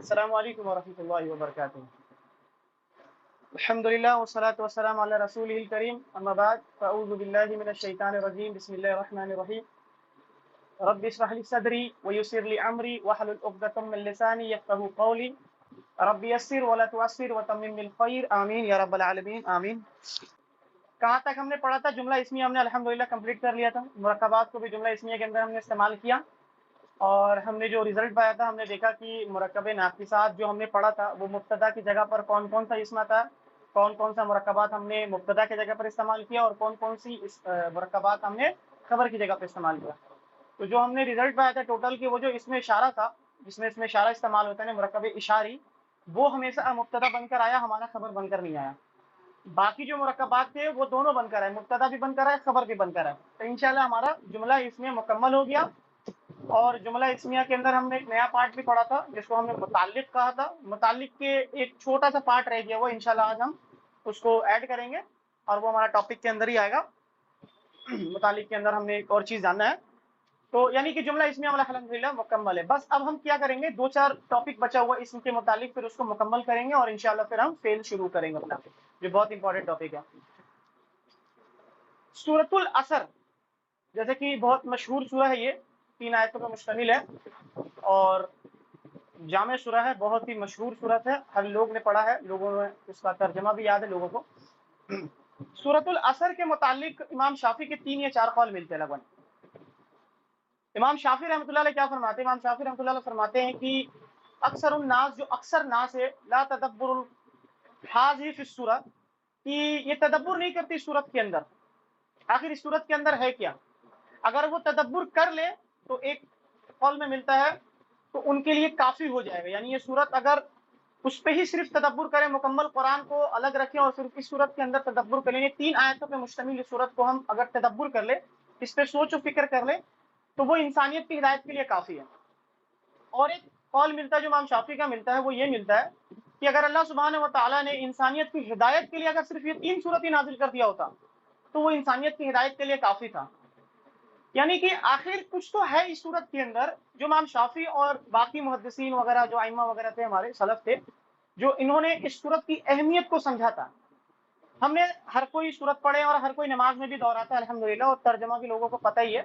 السلام علیکم ورحمۃ اللہ وبرکاتہ. الحمدللہ والصلاة والسلام علی رسولہ الکریم. اما بعد فاعوذ باللہ من الشیطان الرجیم. بسم اللہ الرحمن الرحیم. رب اشرح لي صدری ويسر لي امری واحلل عقدۃ من لسانی یفقهوا قولی. رب یسر ولا تعسر وتمم بالخیر. آمین یا رب العالمین. آمین. کہاں تک ہم نے پڑھا تھا؟ جملہ اسمیہ ہم نے الحمدللہ کمپلیٹ کر لیا تھا. مرکبات کو بھی جملہ اسمیہ کے اندر ہم نے استعمال کیا اور ہم نے جو ریزلٹ پایا تھا ہم نے دیکھا کہ مرکب ناقصات جو ہم نے پڑھا تھا وہ مبتدا کی جگہ پر کون کون سا اسم تھا، کون کون سا مرکبات ہم نے مبتدا کی جگہ پر استعمال کیا اور کون کون سی مرکبات ہم نے خبر کی جگہ پر استعمال کیا. تو جو ہم نے ریزلٹ پایا تھا ٹوٹل کی وہ جو اس میں اشارہ تھا، جس میں اس میں اشارہ استعمال ہوتا ہے مرکب اشاری، وہ ہمیشہ مبتدا بن کر آیا، ہمارا خبر بن کر نہیں آیا. باقی جو مرکبات تھے وہ دونوں بن کر آئے، مبتدا بھی بن کر آئے، خبر بھی بن کر آئے. تو انشاءاللہ ہمارا جملہ اس میں مکمل ہو گیا. اور جملہ اسمیہ کے اندر ہم نے ایک نیا پارٹ بھی پڑھا تھا جس کو ہم نے متعلق کہا تھا. متعلق کے ایک چھوٹا سا پارٹ رہ گیا، وہ انشاءاللہ آج ہم اس کو ایڈ کریں گے اور وہ ہمارا ٹاپک کے اندر ہی آئے گا. متعلق کے اندر ہم نے ایک اور چیز جاننا ہے. تو یعنی کہ جملہ اسمیہ الحمدللہ مکمل ہے. بس اب ہم کیا کریں گے، دو چار ٹاپک بچا ہوا اسم کے متعلق، پھر اس کو مکمل کریں گے اور انشاءاللہ پھر ہم فیل شروع کریں گے اپنا، جو بہت امپورٹنٹ ٹاپک ہے. سورۃ العصر جیسے کہ بہت مشہور سورہ ہے، یہ 3 آیتوں پر مشتمل ہے اور جامع سورہ ہے، بہت ہی مشہور سورت ہے، ہر لوگ نے پڑھا ہے، لوگوں میں اس کا ترجمہ بھی یاد ہے لوگوں کو. سورۃ العصر کے متعلق امام شافعی کے 3 یا 4 قول ملتے ہیں لگ بھگ. امام شافعی رحمۃ اللہ علیہ کیا فرماتے ہیں؟ امام شافعی رحمۃ اللہ علیہ فرماتے ہیں کہ اکثر الناس، جو اکثر ناس ہے، لا تدبر الحاظ فی السورہ، کہ یہ تدبر نہیں کرتی سورت کے اندر، آخر اس سورت کے اندر ہے کیا. اگر وہ تدبر کر لے تو ایک قول میں ملتا ہے تو ان کے لیے کافی ہو جائے گا. یعنی یہ سورت اگر اس پہ ہی صرف تدبر کرے، مکمل قرآن کو الگ رکھیں اور صرف اس سورت کے اندر تدبر کریں، یہ 3 آیتوں پہ مشتمل اس سورت کو ہم اگر تدبر کر لے، اس پہ سوچ و فکر کر لے، تو وہ انسانیت کی ہدایت کے لیے کافی ہے. اور ایک قول ملتا ہے جو امام شافعی کا ملتا ہے، وہ یہ ملتا ہے کہ اگر اللہ سبحانہ و تعالیٰ نے انسانیت کی ہدایت کے لیے اگر صرف یہ 3 سورت ہی نازل کر دیا ہوتا تو وہ انسانیت کی ہدایت کے لیے کافی تھا. یعنی کہ آخر کچھ تو ہے اس صورت کے اندر جو امام شافعی اور باقی محدثین وغیرہ جو ائمہ وغیرہ تھے، ہمارے سلف تھے، جو انہوں نے اس صورت کی اہمیت کو سمجھا تھا. ہم نے ہر کوئی صورت پڑھے اور ہر کوئی نماز میں بھی دہراتا ہے الحمدللہ، اور ترجمہ بھی لوگوں کو پتہ ہی ہے.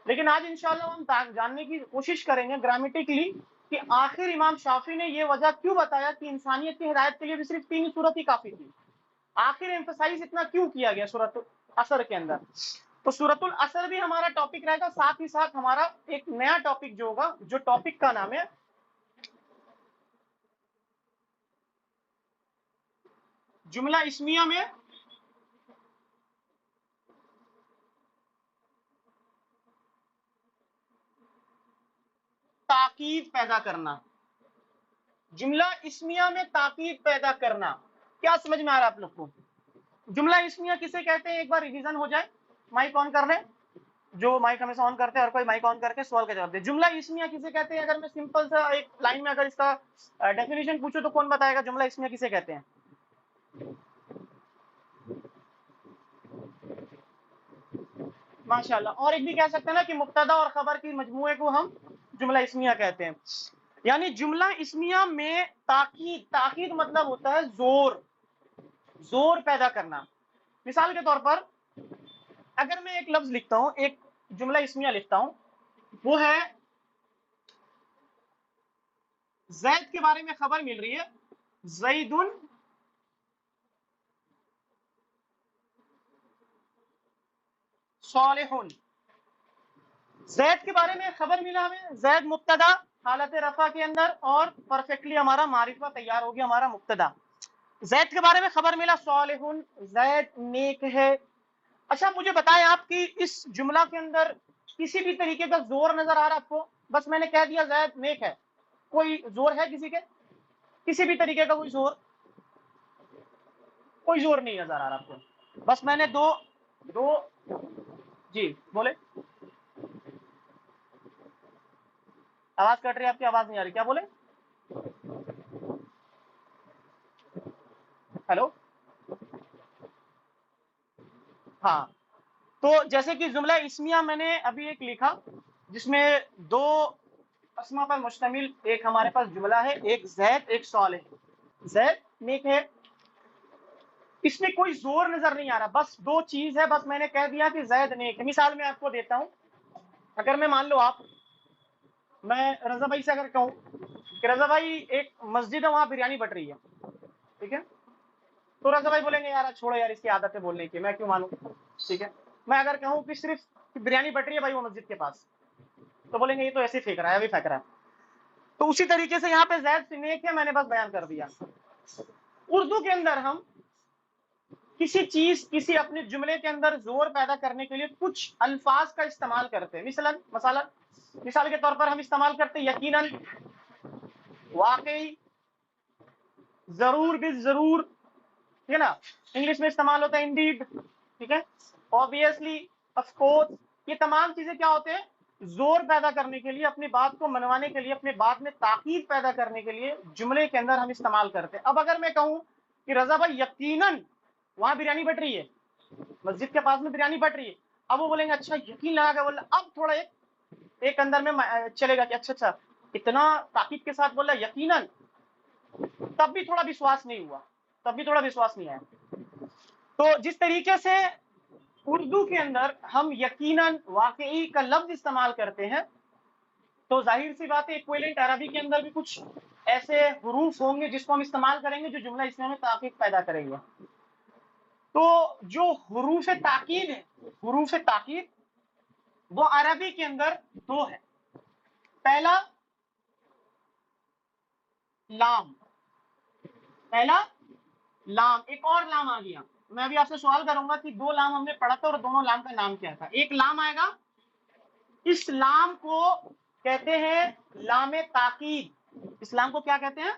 لیکن آج انشاءاللہ ہم جاننے کی کوشش کریں گے گرامیٹکلی کہ آخر امام شافعی نے یہ وجہ کیوں بتایا کہ انسانیت کی ہدایت کے لیے بھی صرف 3 صورت ہی کافی تھی. آخر ایمفسائز اتنا کیوں کیا گیا سورۃ العصر کے اندر. تو سورۃ العصر بھی ہمارا ٹاپک رہے گا، ساتھ ہی ساتھ ہمارا ایک نیا ٹاپک جو ہوگا، جو ٹاپک کا نام ہے جملہ اسمیہ میں تاکید پیدا کرنا. جملہ اسمیہ میں تاکید پیدا کرنا، کیا سمجھ میں آ رہا ہے آپ لوگ کو؟ جملہ اسمیہ کسے کہتے ہیں؟ ایک بار ریویژن ہو جائے. مائک آن کر لیں، جو مائک ہمیشہ آن کرتے ہیں، ہر کوئی مائک آن کر کے سوال کا جواب دے. جملہ اسمیہ کسے کہتے ہیں؟ اگر میں سمپل سا ایک لائن میں اگر اس کا ڈیفینیشن پوچھوں تو کون بتائے گا جملہ اسمیہ کسے کہتے ہیں؟ ماشاءاللہ. اور ایک بھی کہہ سکتے ہیں نا کہ مبتدا اور خبر کی مجموعے کو ہم جملہ اسمیہ کہتے ہیں. یعنی جملہ اسمیہ میں تاکید، تاکید مطلب ہوتا ہے زور، زور پیدا کرنا. مثال کے طور پر اگر میں ایک لفظ لکھتا ہوں، ایک جملہ اسمیہ لکھتا ہوں، وہ ہے زید کے بارے میں خبر مل رہی ہے، زید صالح. زید کے بارے میں خبر ملا ہمیں، زید مبتدا حالت رفع کے اندر، اور پرفیکٹلی ہمارا معرفہ تیار ہو گیا، ہمارا مبتدا. زید کے بارے میں خبر ملا صالح، زید نیک ہے. اچھا مجھے بتائیں آپ کی اس جملہ کے اندر کسی بھی طریقے کا زور نظر آ رہا آپ کو؟ بس میں نے کہہ دیا زید نیک ہے، کوئی زور ہے کسی کے؟ کسی بھی طریقے کا کوئی زور؟ کوئی زور نہیں نظر آ رہا آپ کو. بس میں نے دو جی بولے. آواز کٹ رہی ہے آپ کی، آواز نہیں آ رہی، کیا بولے؟ ہیلو. ہاں، تو جیسے کہ جملہ اسمیہ میں نے ابھی ایک لکھا جس میں 2 اسما پر مشتمل ایک ہمارے پاس جملہ ہے، ایک زید ایک صالح۔ زید نیک ہے، اس میں کوئی زور نظر نہیں آ رہا، بس دو چیز ہے، بس میں نے کہہ دیا کہ زید نیک ہے۔ مثال میں آپ کو دیتا ہوں، اگر میں مان لو میں رضا بھائی سے اگر کہوں کہ رضا بھائی ایک مسجد ہے وہاں بریانی بٹ رہی ہے، ٹھیک ہے، تو رضا بھائی بولیں گے یار چھوڑو یار اس کی عادت ہے بولنے کی، میں کیوں مانوں، ٹھیک ہے۔ میں اگر کہوں کہ صرف بریانی بٹ رہی ہے بھائی وہ مسجد کے پاس، تو بولیں گے یہ تو ایسے ہی پھینک رہا ہے، ابھی پھینک رہا ہے۔ تو اسی طریقے سے یہاں پہ زید نیک ہے، میں نے بس بیان کر دیا۔ اردو کے اندر ہم کسی چیز کسی اپنے جملے کے اندر زور پیدا کرنے کے لیے کچھ الفاظ کا استعمال کرتے ہیں۔ مثال کے طور پر ہم استعمال کرتے ہیں یقیناً، واقعی، ضرور بالضرور، ٹھیک ہے نا، انگلش میں استعمال ہوتا ہے انڈیڈ، ٹھیک ہے، obviously، of course، یہ تمام چیزیں کیا ہوتے ہیں؟ زور پیدا کرنے کے لیے، اپنی بات کو منوانے کے لیے، اپنے بات میں تاکید پیدا کرنے کے لیے جملے کے اندر ہم استعمال کرتے ہیں۔ اب اگر میں کہوں کہ رضا بھائی یقیناً وہاں بریانی بٹ رہی ہے، مسجد کے پاس میں بریانی بٹ رہی ہے، اب وہ بولیں گے اچھا یقین لگا کے بول رہا، اب تھوڑا ایک اندر میں چلے گا کہ اچھا اتنا تاکید کے ساتھ بول رہا یقیناً، تب بھی تھوڑا وشواس نہیں ہوا، تب بھی تھوڑا وشواس نہیں آیا۔ تو جس طریقے سے اردو کے اندر ہم یقیناً، واقعی کا لفظ استعمال کرتے ہیں، تو ظاہر سی بات ہے ایکویلنٹ عربی کے اندر بھی کچھ ایسے حروف ہوں گے جس کو ہم استعمال کریں گے جو جملہ اسمیہ میں تاکید پیدا کریں گے۔ تو جو حروف تاکید ہے، حروف تاکید وہ عربی کے اندر دو ہے۔ پہلا لام، پہلا لام، ایک اور لام آ گیا۔ میں ابھی آپ سے سوال کروں گا کہ دو لام ہم نے پڑھا تھا اور دونوں لام کا نام کیا تھا۔ ایک لام آئے گا، اس لام کو کہتے ہیں لام تاکید۔ اس لام کو کیا کہتے ہیں؟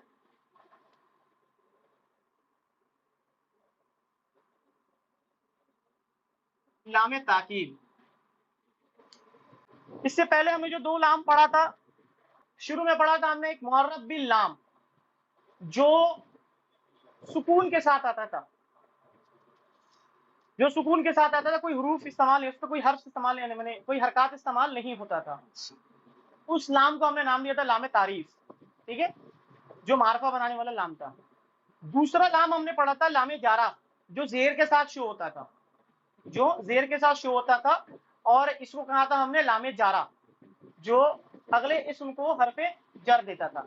لام تاکید۔ اس سے پہلے ہمیں جو دو لام پڑھا تھا، شروع میں پڑھا تھا ہم نے ایک معرب باللام جو سکون کے ساتھ آتا تھا، جو سکون کے ساتھ آتا تھا، کوئی حروف استعمال نہیں، اس پہ کوئی حرف استعمال نہیں، کوئی حرکات استعمال نہیں ہوتا تھا، اس لام کو ہم نے نام دیا تھا لام تعریف، ٹھیک ہے، جو معرفہ بنانے والا لام تھا۔ دوسرا لام ہم نے پڑھا تھا لام جارہ، جو زیر کے ساتھ شو ہوتا تھا، جو زیر کے ساتھ شو ہوتا تھا، اور اس کو کہا تھا ہم نے لام جارہ، جو اگلے اسم کو حرف جر دیتا تھا۔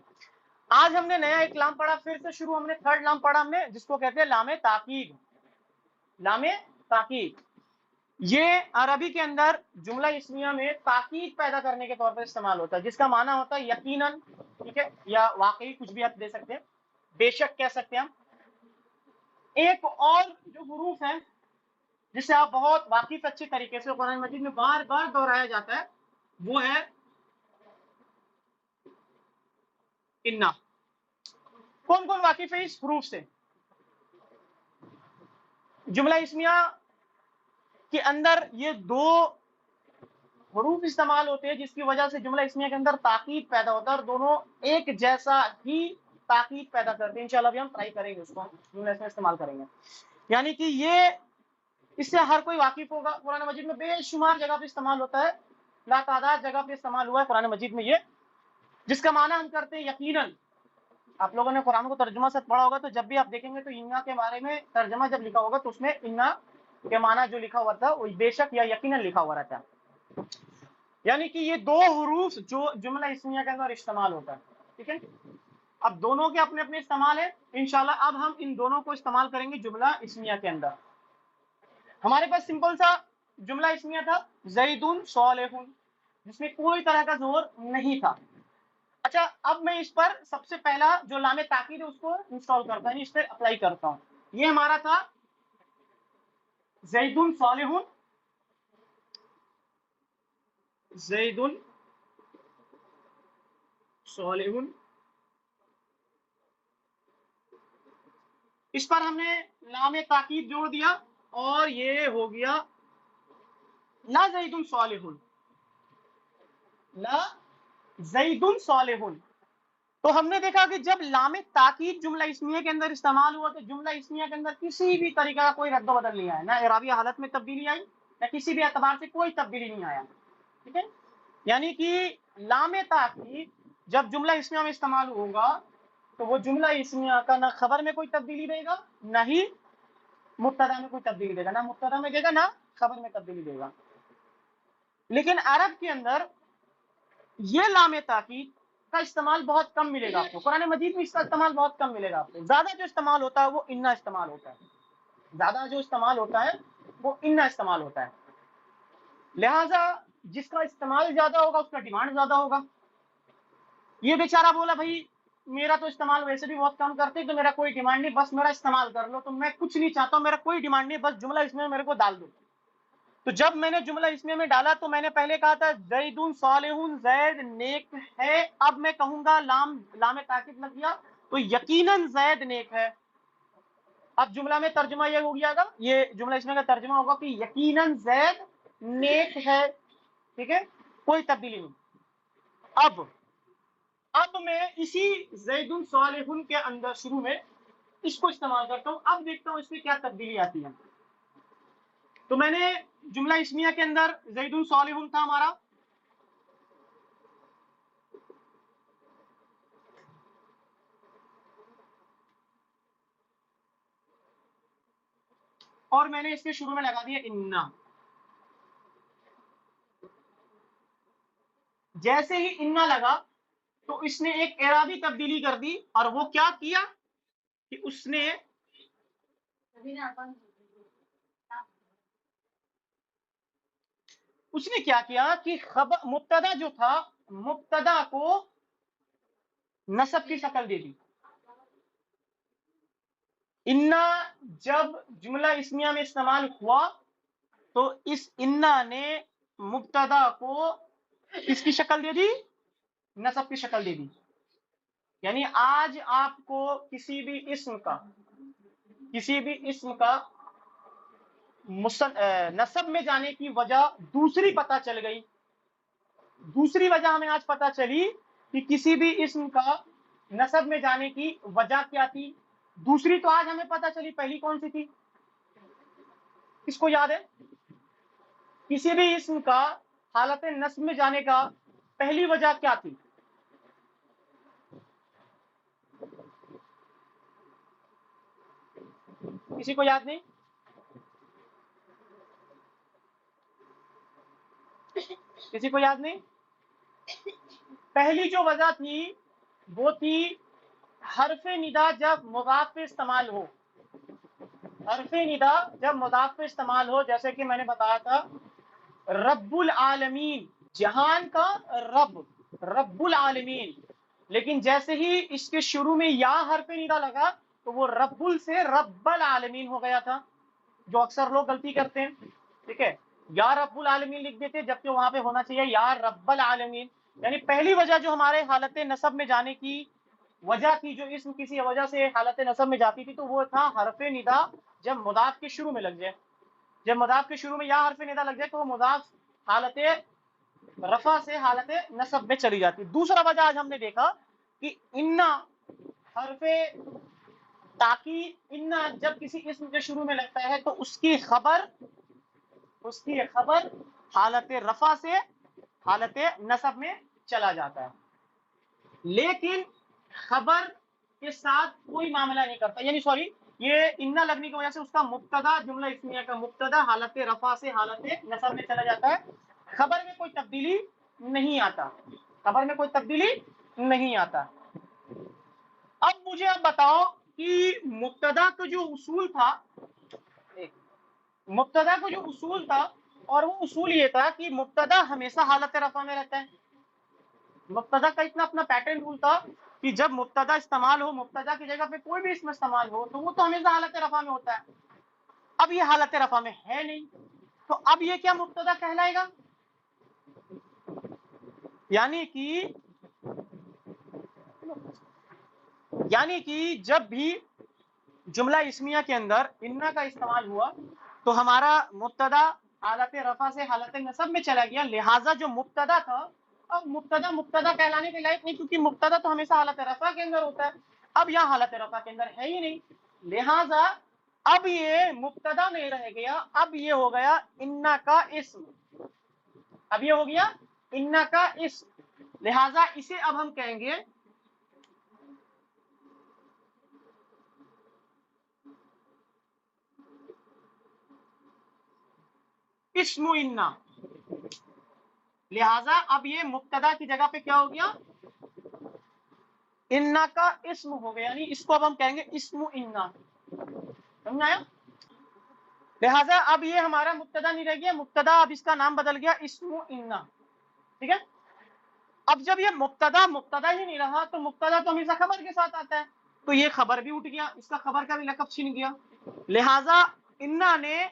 آج ہم نے نیا ایک لام پڑھا، پھر سے شروع ہم نے تھرڈ لام پڑھا ہم نے، جس کو کہتے ہیں لام تاکید۔ لام تاکید یہ عربی کے اندر جملہ اسمیہ میں تاکید پیدا کرنے کے طور پر استعمال ہوتا ہے، جس کا معنی ہوتا ہے یقیناً، ٹھیک ہے، یا واقعی، کچھ بھی آپ دے سکتے ہیں، بے شک کہہ سکتے ہیں ہم۔ ایک اور جو حروف ہے جس سے آپ بہت واقف اچھے طریقے سے قرآن مجید میں بار بار دہرایا جاتا ہے، وہ ہے انا۔ کون کون واقف ہے اس حروف سے؟ جملہ اسمیہ کے اندر یہ دو حروف استعمال ہوتے ہیں جس کی وجہ سے جملہ اسمیہ کے اندر تاکید پیدا ہوتا ہے، اور دونوں ایک جیسا ہی تاکید پیدا کرتے ہیں۔ انشاءاللہ ابھی ہم ٹرائی کریں گے، اس کو جملہ اسمیہ استعمال کریں گے، یعنی کہ یہ اس سے ہر کوئی واقف ہوگا۔ قرآن مجید میں بے شمار جگہ پہ استعمال ہوتا ہے، لا تعداد جگہ پہ استعمال ہوا ہے قرآن مجید میں یہ، جس کا معنی ہم کرتے ہیں یقیناً۔ آپ لوگوں نے قرآن کو ترجمہ سے پڑھا ہوگا، تو جب بھی آپ دیکھیں گے تو انا کے بارے میں ترجمہ جب لکھا ہوگا تو اس میں انا کے معنی جو لکھا ہوا تھا وہ بے شک یا یقیناً لکھا ہوا رہتا ہے، یعنی کہ یہ دو حروف جو جملہ اسمیہ کے اندر استعمال ہوتا ہے، ٹھیک ہے۔ اب دونوں کے اپنے اپنے استعمال ہیں، انشاءاللہ اب ہم ان دونوں کو استعمال کریں گے جملہ اسمیہ کے اندر۔ ہمارے پاس سمپل سا جملہ اسمیہ تھا زید صالح، جس میں کوئی طرح کا زور نہیں تھا۔ اچھا، اب میں اس پر سب سے پہلا جو لام تاکید ہے اس کو انسٹال کرتا ہوں، اس پر اپلائی کرتا ہوں۔ یہ ہمارا تھا زید صالح، زید صالح، اس پر ہم نے لام تاکید جوڑ دیا اور یہ ہو گیا لا زید صالح، لا زید صالح۔ تو ہم نے دیکھا کہ جب لام تاکید جملہ اسمیہ کے اندر استعمال ہوا تو جملہ اسمیہ کے اندر کسی بھی طریقہ کا کوئی رد و بدل نہیں آیا، نہ اعرابی حالت میں تبدیلی آئی، نہ کسی بھی اعتبار سے کوئی تبدیلی نہیں آیا، ٹھیک ہے۔ یعنی کہ لام تاکید जब जुमला इस्मिया में इस्तेमाल होगा तो वो जुमला इस्मिया का ना खबर में कोई तब्दीली देगा, ना ही मुब्तदा में कोई तब्दीली देगा, ना मुब्तदा में देगा ना खबर में तब्दीली देगा। लेकिन अरब के अंदर ये लामे ताकीद का इस्तेमाल बहुत कम मिलेगा आपको, कुरान मजीद में इसका इस्तेमाल बहुत कम मिलेगा आपको। ज्यादा जो इस्तेमाल होता है वो इन्ना इस्तेमाल होता है, ज्यादा जो इस्तेमाल होता है वो इन्ना इस्तेमाल होता है। लिहाजा जिसका इस्तेमाल ज्यादा होगा उसका डिमांड ज्यादा होगा। ये बेचारा बोला भाई मेरा तो इस्तेमाल वैसे भी बहुत कम करते तो मेरा कोई डिमांड नहीं, बस मेरा इस्तेमाल कर लो, तो मैं कुछ नहीं चाहता हूं, मेरा कोई डिमांड नहीं, बस जुमला इसमें मेरे को डाल दो। तो जब मैंने जुमला इसमें में डाला तो मैंने पहले कहा था जैदुन सालिहुन, जैद नेक है। अब मैं कहूंगा लामे ताकीद लग गया तो यकीनन जैद नेक है। अब जुमला में तर्जुमा ये हो गया, ये जुमला इसमें का तर्जुमा होगा कि यकीनन जैद नेक है। ठीक है, कोई तब्दीली नहीं। अब मैं इसी जैदुन सालिहुन के अंदर शुरू में इसको इस्तेमाल करता हूं। अब देखता हूं इसमें क्या तब्दीली आती है। तो मैंने जुमला इस्मिया के अंदर जैदुन सालिहुन था हमारा, और मैंने इसके शुरू में लगा दिया इन्ना। जैसे ही इन्ना लगा तो इसने एक एराबी तब्दीली कर दी, और वो क्या किया कि उसने क्या किया कि खबर मुब्तदा जो था, मुब्तदा को नसब की शक्ल दे दी। इन्ना जब जुमला इस्मिया में इस्तेमाल हुआ तो इस इन्ना ने मुब्तदा को किसकी शक्ल दे दी, नसब की शक्ल दे दी। यानी आज आपको किसी भी इस्म का नसब में जाने की वजह दूसरी पता चल गई। दूसरी वजह हमें आज पता चली कि किसी भी इस्म का नसब में जाने की वजह क्या थी। दूसरी तो आज हमें पता चली, पहली कौन सी थी, किसको याद है? किसी भी इस्म का हालत नस्ब में जाने का पहली वजह क्या थी? किसी को याद नहीं? किसी को याद नहीं? पहली जो वजह थी वो थी हरफे निदा जब मुदाफ पे इस्तेमाल हो। हरफे निदा जब मुदाफ पे इस्तेमाल हो, जैसे कि मैंने बताया था रब्बुल आलमीन, जहान का रब, रब्बुल आलमीन। लेकिन जैसे ही इसके शुरू में या हरफे निदा लगा तो वो रब्बुल से रब्बल आलमीन हो गया था, जो अक्सर लोग गलती करते हैं। ठीक है, या रब्बुल आलमीन लिख देते जबकि वहां पे होना चाहिए या रब्बल आलमीन। यानी पहली वजह जो हमारे हालत नसब में जाने की वजह थी, जो इसम किसी वजह से हालत नसब में जाती थी, तो वो था हरफे निदा जब मुदाफ के शुरू में लग जाए। जब मुदाफ के शुरू में या हरफे निदा लग जाए तो वो मुदाफ हालत रफा से हालत नसब में चली जाती। दूसरा वजह आज हमने देखा कि इन्ना हरफे ताकि इन्ना जब किसी इसम के शुरू में लगता है तो उसकी खबर हालत रफा से हालत नसब में चला जाता है, लेकिन खबर के साथ कोई मामला नहीं करता। यानी सॉरी, ये इन्ना लगने की वजह से उसका मुब्तदा, जुमला इस्मिया का मुब्तदा हालत रफा से हालत नसब में चला जाता है, खबर में कोई तब्दीली नहीं आता, खबर में कोई तब्दीली नहीं आता। अब मुझे अब बताओ कि मुब्तदा का जो उसूल था, मुब्तदा का जो उसूल था, और वो उसूल ये था कि मुब्तदा हमेशा हालत रफा में रहता है। मुब्तदा का इतना अपना पैटर्न रूल था कि जब मुब्तदा इस्तेमाल हो, मुब्तदा की जगह पे कोई भी इसमें इस्तेमाल हो, तो वो तो हमेशा हालत रफा में होता है। अब ये हालत रफा में है नहीं, तो अब ये क्या मुब्तदा कहलाएगा? यानी कि जब भी जुमला इस्मिया के अंदर इन्ना का इस्तेमाल हुआ तो हमारा मुब्तदा हालत रफा से हालत नसब में चला गया, लिहाजा जो मुब्तदा था अब मुब्तदा कहलाने के लायक नहीं, क्योंकि मुब्तदा तो हमेशा हालत रफा के अंदर होता है। अब यह हालत रफा के अंदर है ही नहीं, लिहाजा अब ये मुब्तदा नहीं रह गया, अब ये हो गया इन्ना का इस्म। अब ये हो गया इन्ना का इस्म। लिहाजा इसे अब हम कहेंगे इस्मु इन्ना। लिहाजा अब ये मुब्तदा की जगह पे क्या हो गया, इन्ना का इस्म हो गया, यानी इसको अब हम कहेंगे इस्मु इन्ना। समझ आया? लिहाजा अब ये हमारा मुब्तदा नहीं रह गया, मुब्तदा अब इसका नाम बदल गया इस्मु इन्ना। ठीक है, अब जब ये मुब्तदा मुब्तदा ही नहीं रहा तो मुब्तदा तो हमेशा खबर के साथ आता है, तो ये खबर भी उठ गया, इसका खबर का भी लकब छिन गया। लिहाजा इन्ना ने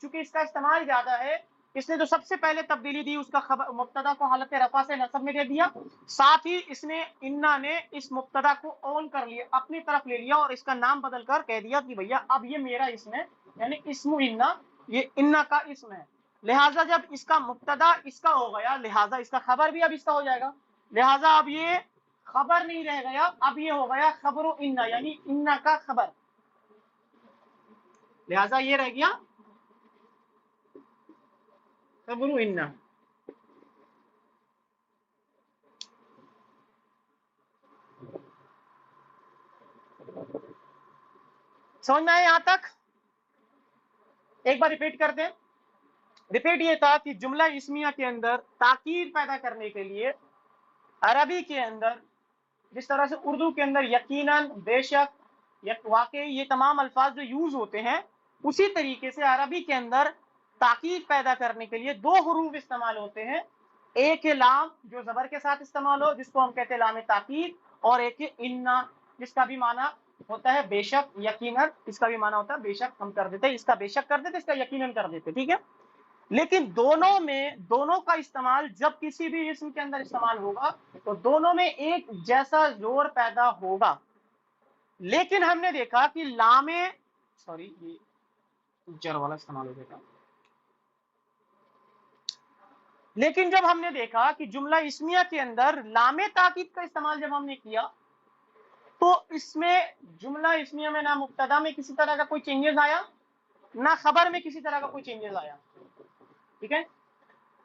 चूंकि इसका इस्तेमाल ज्यादा है, इसने जो सबसे पहले तब्दीली दी उसका खबर मुब्तदा को हालत रफा से नसब में दे दिया, साथ ही इसने इन्ना ने इस मुब्तदा को ऑन कर लिया, अपनी तरफ ले लिया और इसका नाम बदल कर कह दिया कि भैया अब ये मेरा इसम है, यानी इस्मु इन्ना, ये इन्ना का इसम है। लिहाजा जब इसका मुब्तदा इसका हो गया, लिहाजा इसका खबर भी अब इसका हो जाएगा। लिहाजा अब ये खबर नहीं रह गया, अब ये हो गया खबरु इन्ना, यानी इन्ना का खबर। लिहाजा ये रह गया खबरु इन्ना। समझ में आया यहां तक? एक बार रिपीट करते हैं। रिपीट ये था कि जुमला इस्मिया के अंदर ताकीद पैदा करने के लिए अरबी के अंदर जिस तरह से उर्दू के अंदर यकीनन, बेशक, वाकई, ये तमाम अल्फाज जो यूज होते हैं, उसी तरीके से अरबी के अंदर ताकीद पैदा करने के लिए दो हुरूफ इस्तेमाल होते हैं। एक है लाम जो जबर के साथ इस्तेमाल हो, जिसको हम कहते हैं लाम ताकीद, और एक है इन्ना जिसका भी माना होता है बेशक, यकीनन, इसका भी माना होता है बेशक। हम कर देते, इसका बेशक कर देते, इसका यकीनन कर देते। ठीक है, लेकिन दोनों में, दोनों का इस्तेमाल जब किसी भी इसम के अंदर इस्तेमाल होगा तो दोनों में एक जैसा जोर पैदा होगा। लेकिन हमने देखा कि लामे, सॉरी ये जर वाला इस्तेमाल हो गया, लेकिन जब हमने देखा कि जुमला इस्मिया के अंदर लामे ताकीद का इस्तेमाल जब हमने किया तो इसमें जुमला इस्मिया में ना मुब्तदा में किसी तरह का कोई चेंजेस आया, ना खबर में किसी तरह का कोई चेंजेस आया। ठीक है,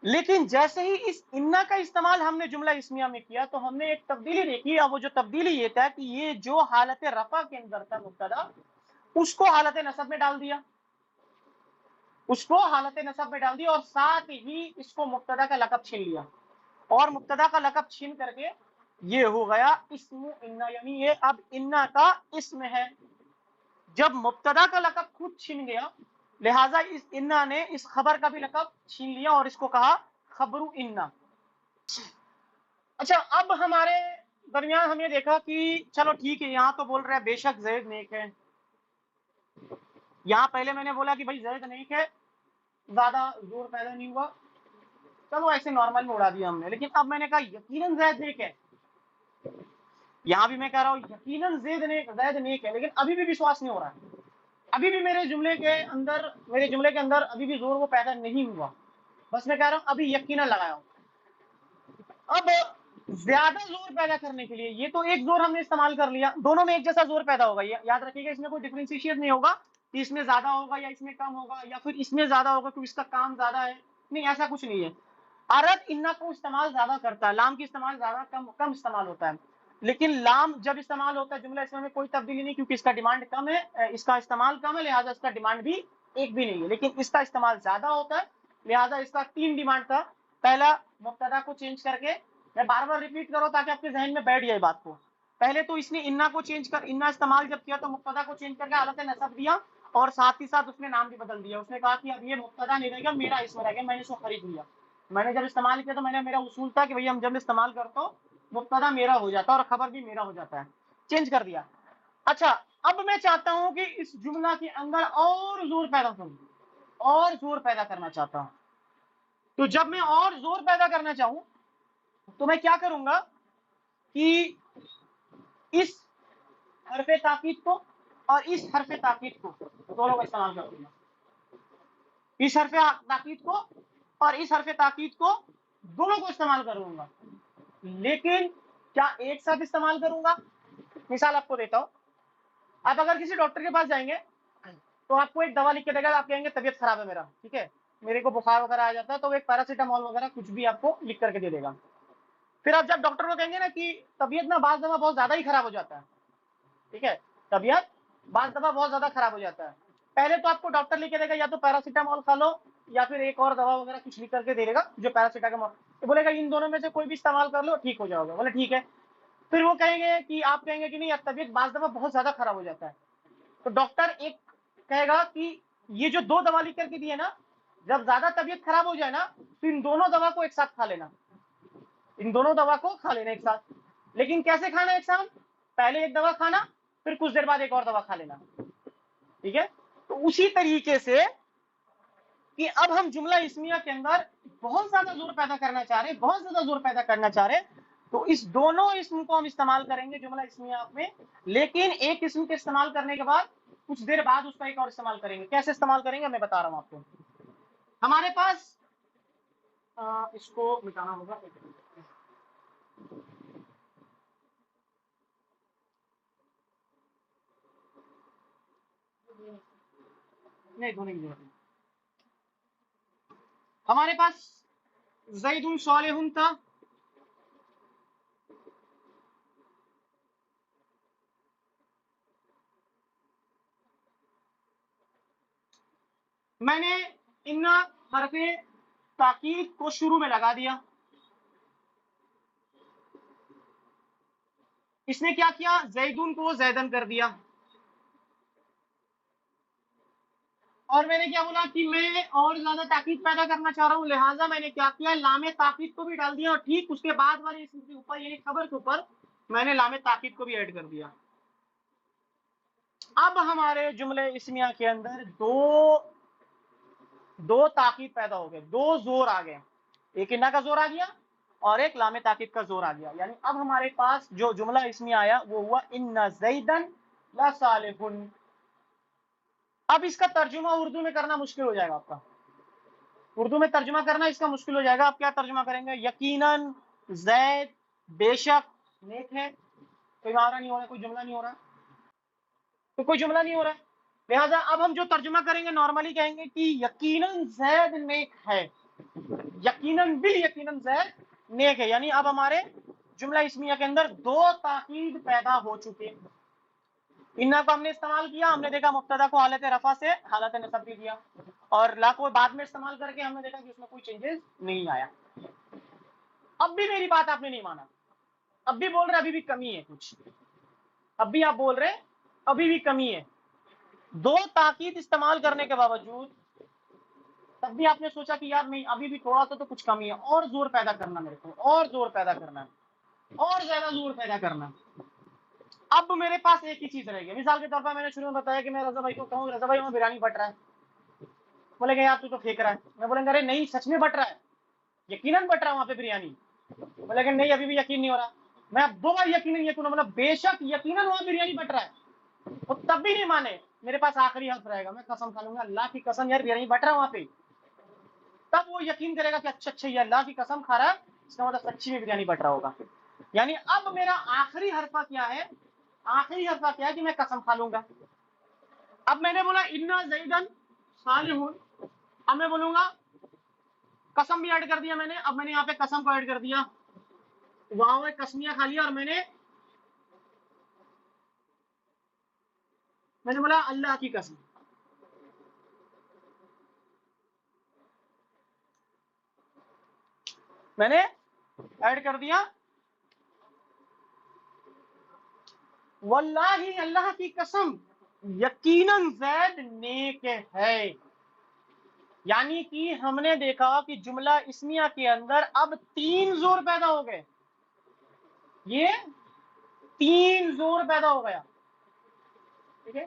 लेकिन जैसे ही इस इन्ना का इस्तेमाल हमने जुमला इस्मिया में किया तो हमने एक तब्दीली देखी। अब वो जो तब्दीली ये था कि ये जो हालत रफा के अंदर था मुब्तदा, उसको हालत नसब में डाल दिया, उसको हालत नसब में डाल दिया, और साथ ही इसको मुब्तदा का लकब छीन लिया, और मुब्तदा का लकब छीन करके ये हो गया इस्मु इन्ना, यानी ये अब इन्ना का इस्म है। जब मुब्तदा का लकब खुद छीन गया, लिहाजा इस इन्ना ने इस खबर का भी लकब छीन लिया और इसको कहा खबरु इन्ना। अच्छा, अब हमारे दरमियान हमने देखा कि चलो ठीक है, यहाँ तो बोल रहे हैं बेशक जैद नेक है, यहाँ पहले मैंने बोला कि भाई जैद नेक है, ज्यादा जोर पैदा नहीं हुआ, चलो ऐसे नॉर्मल में उड़ा दिया हमने। लेकिन अब मैंने कहा यकीनन जैद नेक है, यहाँ भी मैं कह रहा हूँ यकीनन जैद नेक है, लेकिन अभी भी विश्वास नहीं हो रहा है, अभी भी मेरे जुमले के अंदर अभी भी जोर वो पैदा नहीं हुआ। बस मैं कह रहा हूँ अभी यकीनन लगाया हूँ। अब ज्यादा जोर पैदा करने के लिए, ये तो एक जोर हमने इस्तेमाल कर लिया, दोनों में एक जैसा जोर पैदा होगा, ये याद रखिएगा, इसमें कोई डिफरेंशिएशन नहीं होगा कि इसमें ज्यादा होगा या इसमें कम होगा, या फिर इसमें ज्यादा होगा क्योंकि इसका काम ज्यादा है, नहीं, ऐसा कुछ नहीं है। अरब इन्ना को इस्तेमाल ज्यादा करता है, लाम की इस्तेमाल ज्यादा कम इस्तेमाल होता है। लेकिन लाम जब इस्तेमाल होता है जुमला इसमें में कोई तब्दीली नहीं, क्योंकि इसका डिमांड कम है, इसका इस्तेमाल कम है, लिहाजा इसका डिमांड भी एक भी नहीं है। लेकिन इसका इस्तेमाल ज्यादा होता है, लिहाजा इसका 3 डिमांड था। पहला, मुब्तदा को चेंज करके, मैं बार बार रिपीट करो ताकि आपके जहन में बैठ जाए बात को। पहले तो इसने इन्ना को चेंज कर, इन्ना इस्तेमाल जब किया तो मुब्तदा को चेंज करके हालत नसब दिया, और साथ ही साथ उसने नाम भी बदल दिया। उसने कहा कि अब ये मुब्तदा नहीं रहेगा, मेरा इसम रहेगा, मैंने इसको खरीद लिया। मैंने जब इस्तेमाल किया तो मेरा उसूल था कि भैया हम जब इस्तेमाल करते हो मुब्तदा मेरा हो जाता है और खबर भी मेरा हो जाता है, चेंज कर दिया। अच्छा, अब मैं चाहता हूं कि इस जुमला के अंदर और जोर पैदा करूं, और जोर पैदा करना चाहता हूं। तो जब मैं और जोर पैदा करना चाहूं तो मैं क्या करूंगा कि इस हरफे ताकीद को और इस हरफे ताकीद को दोनों का इस्तेमाल कर दूंगा, इस हरफे ताकीद को और इस हरफे ताकीद को दोनों को इस्तेमाल करूंगा। लेकिन क्या एक साथ इस्तेमाल करूंगा? मिसाल आपको देता हूं, आप अगर किसी डॉक्टर के पास जाएंगे तो आपको एक दवा लिख के देगा, आप कहेंगे तबीयत खराब है मेरा, ठीक है, मेरे को बुखार वगैरह आ जाता है, तो एक पैरासीटामोल वगैरह कुछ भी आपको लिख करके दे देगा। پھر آپ جب ڈاکٹر کو کہیں گے نا کہ طبیعت نا بعض دفعہ بہت زیادہ ہی خراب ہو جاتا ہے، ٹھیک ہے، طبیعت بعض دفعہ بہت زیادہ خراب ہو جاتا ہے، پہلے تو آپ کو ڈاکٹر لکھ کے دے گا یا تو پیراسیٹامول کھا لو یا پھر ایک اور دوا وغیرہ کچھ لکھ کر کے دے گا جو پیراسیٹامول، تو بولے گا ان دونوں میں سے کوئی بھی استعمال کر لو ٹھیک ہو جاؤ گے، بولے ٹھیک ہے۔ پھر وہ کہیں گے کہ آپ کہیں گے کہ نہیں یار طبیعت بعض دفعہ بہت زیادہ خراب ہو جاتا ہے، تو ڈاکٹر ایک کہے گا کہ یہ جو دو دوا لکھ کر کے دیے نا، جب زیادہ طبیعت خراب ہو جائے نا تو ان دونوں دوا کو ایک ساتھ کھا لینا، ان دونوں دوا کو کھا لینا ایک ساتھ، لیکن کیسے کھانا ایک ساتھ؟ پہلے ایک دوا کھانا پھر کچھ دیر بعد ایک اور دوا کھا لینا، ٹھیک ہے۔ تو اسی طریقے سے کہ اب ہم جملہ اسمیہ کے اندر بہت زیادہ زور پیدا کرنا چاہ رہے ہیں، بہت زیادہ زور پیدا کرنا چاہ رہے ہیں، تو اس دونوں اسم کو ہم استعمال کریں گے جملہ اسمیہ میں، لیکن ایک اسم کے استعمال کرنے کے بعد کچھ دیر بعد اس کا ایک اور استعمال کریں گے۔ کیسے استعمال کریں گے میں بتا رہا ہوں آپ کو۔ ہمارے پاس اس کو مٹانا ہوگا، نہیں دھونے کی ضرورت نہیں۔ ہمارے پاس زید صالح تھا، میں نے ان حرف تاکید کو شروع میں لگا دیا، اس نے کیا کیا؟ زیدون کو زیدن کر دیا، اور میں نے کیا بولا کہ میں اور زیادہ تاکید پیدا کرنا چاہ رہا ہوں، لہٰذا میں نے کیا کیا؟ لام تاکید کو بھی ڈال دیا، اور ٹھیک اس کے بعد والے اسم کے اوپر یعنی خبر کے اوپر میں نے لام تاکید کو بھی ایڈ کر دیا۔ اب ہمارے جملے اسمیہ کے اندر دو تاکید پیدا ہو گئے، دو زور آ گئے، ایک انا کا زور آ گیا اور ایک لام تاکید کا زور آ گیا، یعنی اب ہمارے پاس جو جملہ اسمیہ آیا وہ ہوا ان زیدن لصالح۔ اب اس کا ترجمہ اردو میں کرنا مشکل ہو جائے گا آپ کا، اردو میں ترجمہ کرنا اس کا مشکل ہو جائے گا۔ آپ کیا ترجمہ کریں گے؟ یقیناً زید بے شک نیک ہے، کوئی محاورہ نہیں ہو رہا، کوئی جملہ نہیں ہو رہا، تو کوئی جملہ نہیں ہو رہا، لہٰذا اب ہم جو ترجمہ کریں گے نارملی کہیں گے کہ یقیناً زید نیک ہے، یقیناً یقیناً زید نیک ہے، یعنی اب ہمارے جملہ اسمیہ کے اندر دو تاکید پیدا ہو چکے۔ انا کو ہم نے استعمال کیا، ہم نے دیکھا مبتدا کو حالت رفع سے حالت نصب بھی دیا، اور لا کو بعد میں استعمال کر کے ہم نے دیکھا کہ اس میں کوئی چینجز نہیں آیا۔ اب بھی میری بات آپ نے نہیں مانا، اب بھی بول رہے ابھی بھی کمی ہے کچھ، اب بھی آپ بول رہے ابھی بھی کمی ہے، دو تاکید استعمال کرنے کے باوجود تب بھی آپ نے سوچا کہ یار نہیں ابھی بھی تھوڑا سا تو کچھ کمی ہے، اور زور پیدا کرنا، میرے کو اور زور پیدا کرنا ہے، اور زیادہ زور پیدا کرنا۔ اب میرے پاس ایک ہی چیز رہے گی، مثال کے طور پر میں نے شروع میں بتایا کہ میں رضا بھائی کو کہوں رضا بھائی وہاں بریانی بٹ رہا ہے، بولے گا یار تو پھینک رہا ہے، میں بولیں گا ارے نہیں سچ میں بٹ رہا ہے، یقیناً بٹ رہا ہے وہاں پہ بریانی، بولے گا نہیں ابھی بھی یقین نہیں ہو رہا، میں اب دو بار یقیناً یہ بولا بے شک یقیناً وہاں بریانی بٹ رہا ہے، وہ تب بھی نہیں مانے، میرے پاس آخری حرف رہے گا، میں قسم کھا لوں گا اللہ کی قسم یار بریانی بٹ رہا ہے وہاں پہ، تب وہ یقین کرے گا کہ اچھا اچھا یہ اللہ کی قسم کھا رہا ہے، اس کا مطلب سچی میں بریانی بٹ رہا ہوگا۔ یعنی اب میرا آخری حرفہ کیا ہے؟ آخری حرفہ کیا ہے کہ میں قسم کھا لوں گا۔ اب میں نے بولا انا زیدن صالح، اب میں بولوں گا قسم بھی ایڈ کر دیا میں نے، اب میں نے یہاں پہ قسم کو ایڈ کر دیا، وہاں میں قسمیہ کھا لیا، اور میں نے بولا اللہ کی قسم، میں نے ایڈ کر دیا واللہ اللہ کی قسم یقیناً زید نیک ہے، یعنی کہ ہم نے دیکھا کہ جملہ اسمیہ کے اندر اب تین زور پیدا ہو گئے، یہ تین زور پیدا ہو گیا، ٹھیک ہے۔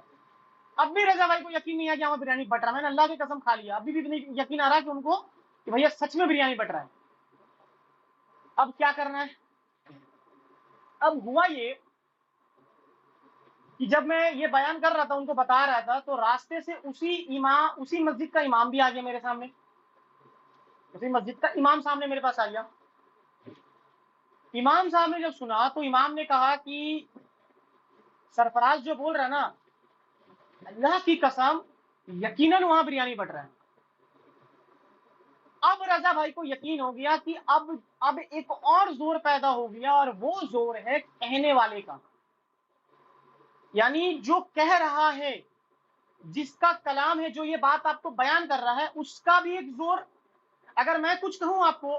اب بھی رضا بھائی کو یقین نہیں ہے کہ ہمیں بریانی بٹ رہا ہے، میں نے اللہ کی قسم کھا لیا، ابھی بھی نہیں یقین آ رہا کہ ان کو کہ بھیا سچ میں بریانی بٹ رہا ہے۔ اب کیا کرنا ہے؟ اب ہوا یہ کہ جب میں یہ بیان کر رہا تھا ان کو بتا رہا تھا تو راستے سے اسی مسجد کا امام بھی آ گیا میرے سامنے، اسی مسجد کا امام سامنے میرے پاس آ گیا۔ امام صاحب نے جب سنا تو امام نے کہا کہ سرفراز جو بول رہا ہے نا اللہ کی قسم یقیناً وہاں بریانی بٹ رہا ہے۔ اب رضا بھائی کو یقین ہو گیا کہ اب ایک اور زور پیدا ہو گیا، اور وہ زور ہے کہنے والے کا، یعنی جو کہہ رہا ہے، جس کا کلام ہے، جو یہ بات آپ کو بیان کر رہا ہے، اس کا بھی ایک زور. اگر میں کچھ کہوں آپ کو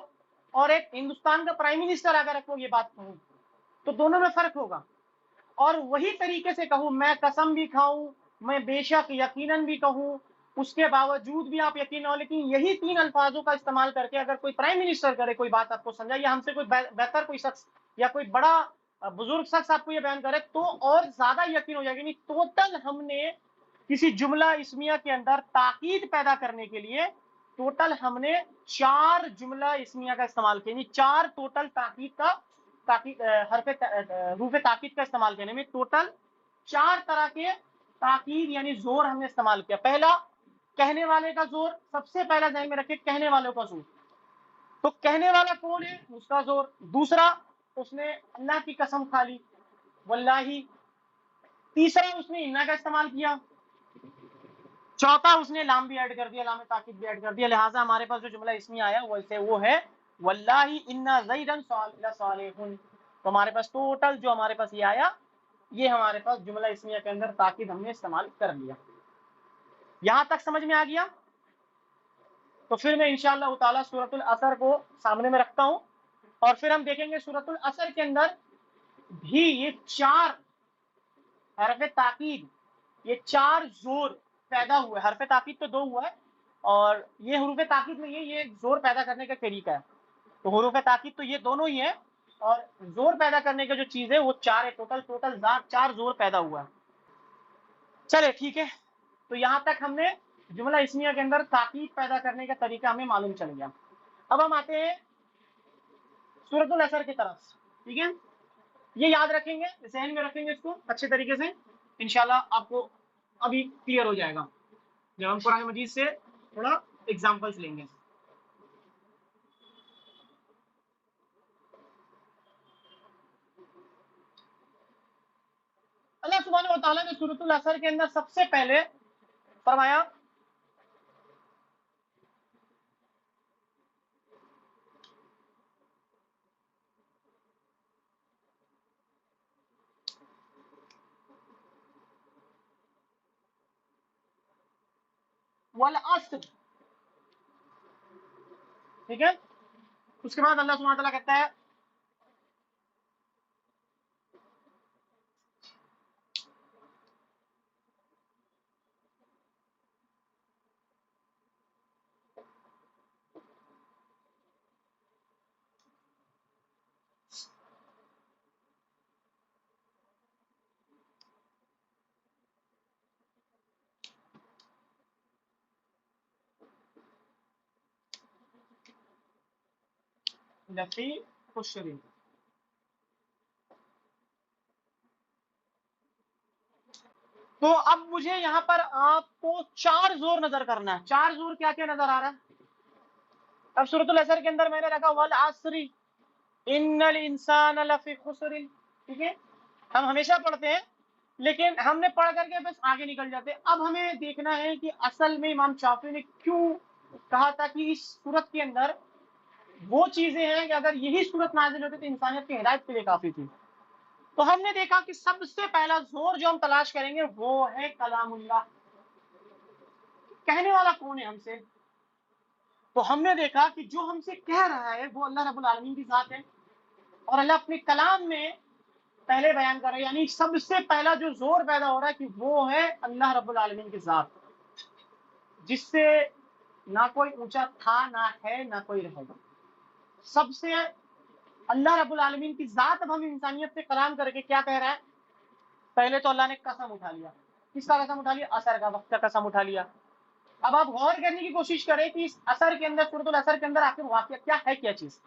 اور ایک ہندوستان کا پرائم منسٹر اگر کو یہ بات کہوں تو دونوں میں فرق ہوگا. اور وہی طریقے سے کہوں، میں قسم بھی کھاؤں، میں بے شک یقیناً بھی کہوں، اس کے باوجود بھی آپ یقین ہو، لیکن یہی تین الفاظوں کا استعمال کر کے اگر کوئی پرائم منسٹر کرے کوئی بات آپ کو سمجھا، یا ہم سے کوئی بہتر کوئی شخص یا کوئی بڑا بزرگ شخص آپ کو یہ بیان کرے، تو اور زیادہ یقین ہو جائے گا. ٹوٹل ہم نے کسی جملہ اسمیہ کے اندر تاکید پیدا کرنے کے لیے ٹوٹل ہم نے 4 جملہ اسمیہ کا استعمال کیا، یعنی 4 ٹوٹل حروف تاکید کا استعمال کرنے میں ٹوٹل 4 طرح کے تاکید یعنی زور ہم نے استعمال کیا. پہلا کہنے والے کا زور، سب سے پہلا ذہن میں رکھے کہنے والوں کا زور. تو کہنے والا کون ہے؟ اس کا زور. دوسرا، اس نے اللہ کی قسم کھا لی، واللہ. تیسرا، اس نے انا کا استعمال کیا. چوتھا، اس نے لام بھی ایڈ کر دیا، لام تاکید بھی ایڈ کر دیا. لہٰذا ہمارے پاس جو جملہ اسمی آیا وہ ہے واللہ انا زیدن لصالح. تو ہمارے پاس ٹوٹل جو ہمارے پاس یہ آیا، یہ ہمارے پاس جملہ اسمیہ کے اندر تاکید ہم نے استعمال کر لیا. یہاں تک سمجھ میں آ گیا؟ تو پھر میں انشاءاللہ تعالی سورۃ العصر کو سامنے میں رکھتا ہوں، اور پھر ہم دیکھیں گے سورۃ العصر کے اندر بھی یہ 4 حرف تاکید، یہ 4 زور پیدا ہوئے. حرف تاکید تو 2 ہوا ہے، اور یہ حروف تاکید میں یہ زور پیدا کرنے کا طریقہ ہے. تو حروف تاکید تو یہ دونوں ہی ہیں، اور زور پیدا کرنے کا جو چیز ہے وہ 4 ہے. ٹوٹل 4 زور پیدا ہوا ہے. چلے ٹھیک ہے، تو یہاں تک ہم نے جملہ اسمیہ کے اندر تاکید پیدا کرنے کا طریقہ ہمیں معلوم چل گیا. اب ہم آتے ہیں سورۃ العصر کی طرف. ٹھیک ہے، یہ یاد رکھیں گے، ذہن میں رکھیں گے اس کو اچھے طریقے سے. انشاءاللہ آپ کو ابھی کلیئر ہو جائے گا جب ہم قرآن مجید سے تھوڑا ایگزامپلس لیں گے. اللہ سبحانہ و تعالیٰ نے سورۃ العصر کے اندر سب سے پہلے فرمایا والعصر. ٹھیک ہے، اس کے بعد اللہ سبحانہ و تعالیٰ کہتا ہے لفی خسر. تو اب مجھے یہاں پر آپ کو 4 زور نظر کرنا ہے. 4 زور کیا کیا نظر آ رہا ہے؟ اب سورۃ العصر کے اندر میں نے رکھا والعصر ان الانسان لفی خسر. ٹھیک ہے، ہم ہمیشہ پڑھتے ہیں لیکن ہم نے پڑھ کر کے بس آگے نکل جاتے. اب ہمیں دیکھنا ہے کہ اصل میں امام شافعی نے کیوں کہا تھا کہ اس سورت کے اندر وہ چیزیں ہیں کہ اگر یہی سورت نازل ہوتی تو انسانیت کی ہدایت کے لیے کافی تھی. تو ہم نے دیکھا کہ سب سے پہلا زور جو ہم تلاش کریں گے وہ ہے کلام اللہ. کہنے والا کون ہے ہم سے؟ تو ہم نے دیکھا کہ جو ہم سے کہہ رہا ہے وہ اللہ رب العالمین کی ذات ہے، اور اللہ اپنے کلام میں پہلے بیان کر رہا ہے. یعنی سب سے پہلا جو زور پیدا ہو رہا ہے کہ وہ ہے اللہ رب العالمین کی ذات، جس سے نہ کوئی اونچا تھا، نہ ہے، نہ کوئی رہے گا. سب سے اللہ رب العالمین کی ذات. اب ہم انسانیت سے کلام کر کے کیا کہہ رہا ہے؟ پہلے تو اللہ نے قسم اٹھا لیا. کس کا قسم اٹھا لیا؟ اثر کا، وقت کا قسم اٹھا لیا. اب آپ غور کرنے کی کوشش کریں کہ اس اثر کے اندر، سورۃ العصر کے اندر آخر واقعہ کیا ہے، کیا چیز.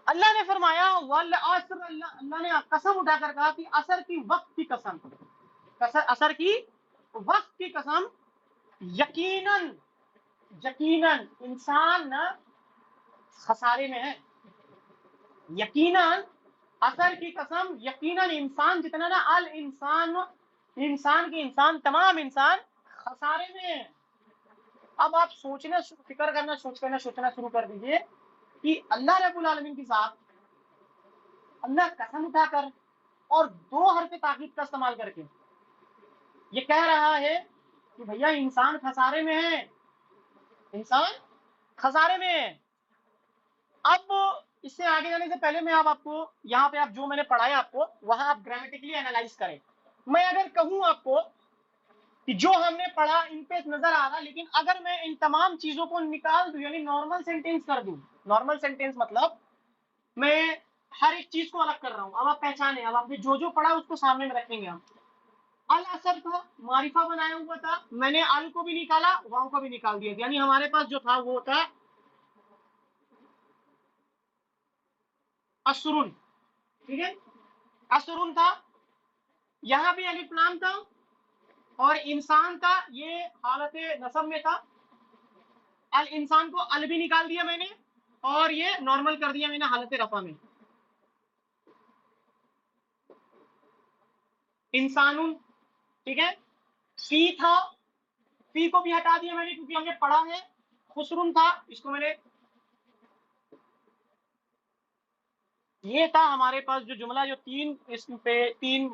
اللہ نے فرمایا والعصر، اللہ نے قسم اٹھا کر کہا کہ اثر کی وقت کی قسم، اثر کی وقت کی قسم. یقیناً انسان خسارے میں ہے. یقیناً اثر کی قسم، یقیناً انسان جتنا نا انسان تمام انسان خسارے میں ہے. अब आप सोचना फिक्र करना सोचना शुरू कर दीजिए कि अल्लाह रब्बुल आलमीन के साथ अल्लाह कसम उठाकर और 2 हर्फ ताकीद का इस्तेमाल करके ये कह रहा है कि भैया इंसान खसारे में है, इंसान खसारे में है। अब इससे आगे जाने से पहले मैं आपको यहाँ पे आप जो मैंने पढ़ाया आपको वहां आप ग्रामेटिकली एनालाइज करें। मैं अगर कहूं आपको कि जो हमने पढ़ा इन पे नजर आ रहा, लेकिन अगर मैं इन तमाम चीजों को निकाल दूं यानी नॉर्मल सेंटेंस कर दूं, नॉर्मल सेंटेंस मतलब मैं हर एक चीज को अलग कर रहा हूं, अब आप पहचाने, अब आपने जो जो पढ़ा उसको सामने में रखेंगे हम। अल असर था, मारिफा बनाया हुआ था, मैंने अल को भी निकाला, वाव को भी निकाल दिया, यानी हमारे पास जो था वो था असरुन। ठीक है, असरुन था, यहां भी अलिफ लाम था और इंसान था, ये हालत नसब में था। अल इंसान को अल भी निकाल दिया मैंने और ये नॉर्मल कर दिया मैंने हालत रफा में। इंसानुन, ठीक है। फी था, फी को भी हटा दिया मैंने क्योंकि हमने पढ़ा है। खुसरुन था, इसको मैंने, ये था हमारे पास जो जुमला जो 3 इसम पे 3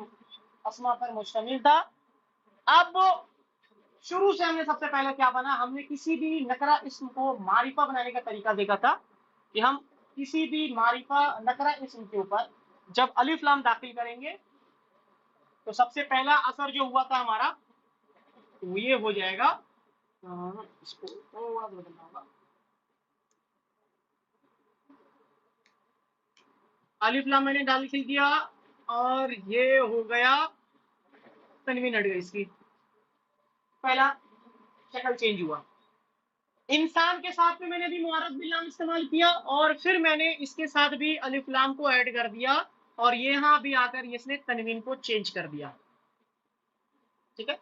अस्मा पर मुश्तमिल था। अब शुरू से हमने सबसे पहले क्या बना, हमने किसी भी नकरा इस्म को मारिफा बनाने का तरीका देखा था कि हम किसी भी मारिफा नकरा इस्म के ऊपर जब अलिफ लाम दाखिल करेंगे तो सबसे पहला असर जो हुआ था हमारा वो ये हो जाएगा, इसको थोड़ा बदलना होगा, अलिफ लाम मैंने दाखिल किया और ये हो गया तनवीन हट गई इसकी, पहला शक्ल चेंज हुआ। इंसान के साथ में मैंने भी मुआरफ बिल्लाम इस्तेमाल किया और फिर मैंने इसके साथ भी अलिफ लाम को ऐड कर दिया और यहाँ भी आकर इसने तनवीन को चेंज कर दिया। ठीक है,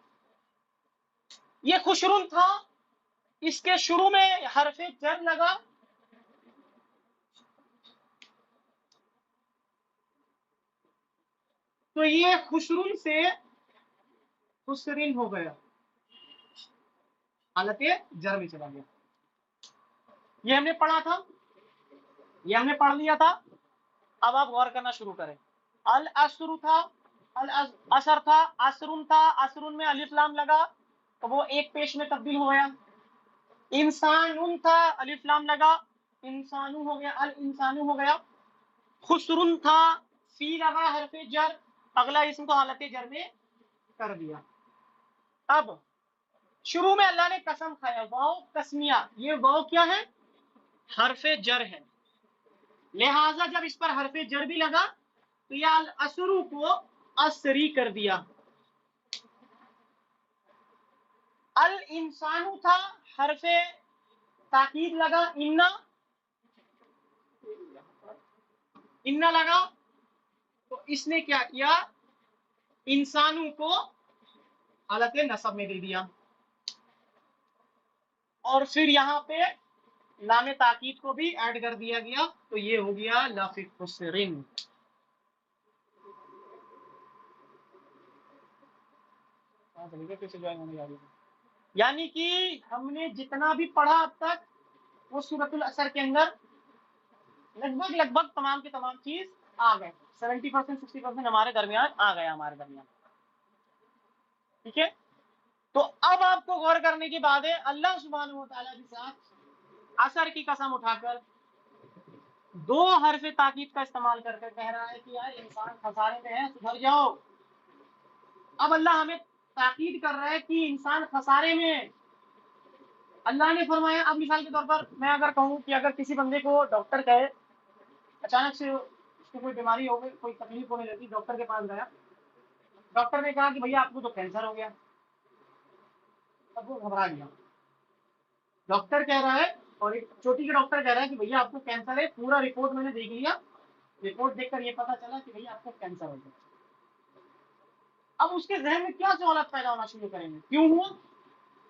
ये खुशरुन था, इसके शुरू में हरफे जर लगा, तो ये खुशरुन से खुसरिन हो गया, हालत जर में चला गया। ये हमने पढ़ा था, ये हमने पढ़ लिया था। अब आप गौर करना शुरू करें। अल असरु था, अल असर था, असरुन था, असरुन में अलिफ लाम लगा तो वो एक पेश में तब्दील हो गया। इंसानुन था, अलिफ लाम लगा, इंसानु हो गया, अल इंसानु हो गया। खुसरुन था, फी लगा हरफे जर, अगला इसम को हालत जर में कर दिया। अब शुरू में अल्लाह ने कसम खाया, वाव कस्मिया, ये वाव क्या है, हरफे जर है, लिहाजा जब इस पर हरफे जर भी लगा तो यह अल असरू को असरी कर दिया। अल इंसानु था, हरफे ताकीद लगा, इन्ना, इन्ना लगा तो इसने क्या किया, इंसानू को हालत नसब में दे दिया और फिर यहाँ पे लामे ताकीद को भी ऐड कर दिया गया तो ये हो गया लाफी खुसरिन। यानी कि हमने जितना भी पढ़ा अब तक वो सूरतुल असर के अंदर लगभग तमाम के तमाम चीज आ गए, 70% 60% हमारे दरमियान आ गया, हमारे दरमियान। ठीक है, तो अब आपको गौर करने की बात है, अल्लाह सुब्हानहू व तआला के साथ असर की कसम उठाकर 2 हरफ ताकीद का इस्तेमाल करके कह रहा है कि यार इंसान खसारे में है, सुधर जाओ। अब अल्लाह हमें ताकीद कर रहा है कि इंसान खसारे में है। अल्लाह ने फरमाया, अब मिसाल के तौर पर मैं अगर कहूँ कि अगर किसी बंदे को डॉक्टर कहे, अचानक से उसको कोई बीमारी हो गई, कोई तकलीफ होने लगी, डॉक्टर के पास गया, डॉक्टर ने कहा कि भैया आपको तो कैंसर हो गया, तब वो घबरा गया। डॉक्टर कह रहा है और एक चोटी के डॉक्टर कह रहा है कि भैया आपको कैंसर है, पूरा रिपोर्ट मैंने देख लिया, रिपोर्ट देखकर ये पता चला कि भैया आपको कैंसर हो गया। अब उसके जहन में क्या सवाल पैदा होना शुरू करेंगे, क्यों हुआ,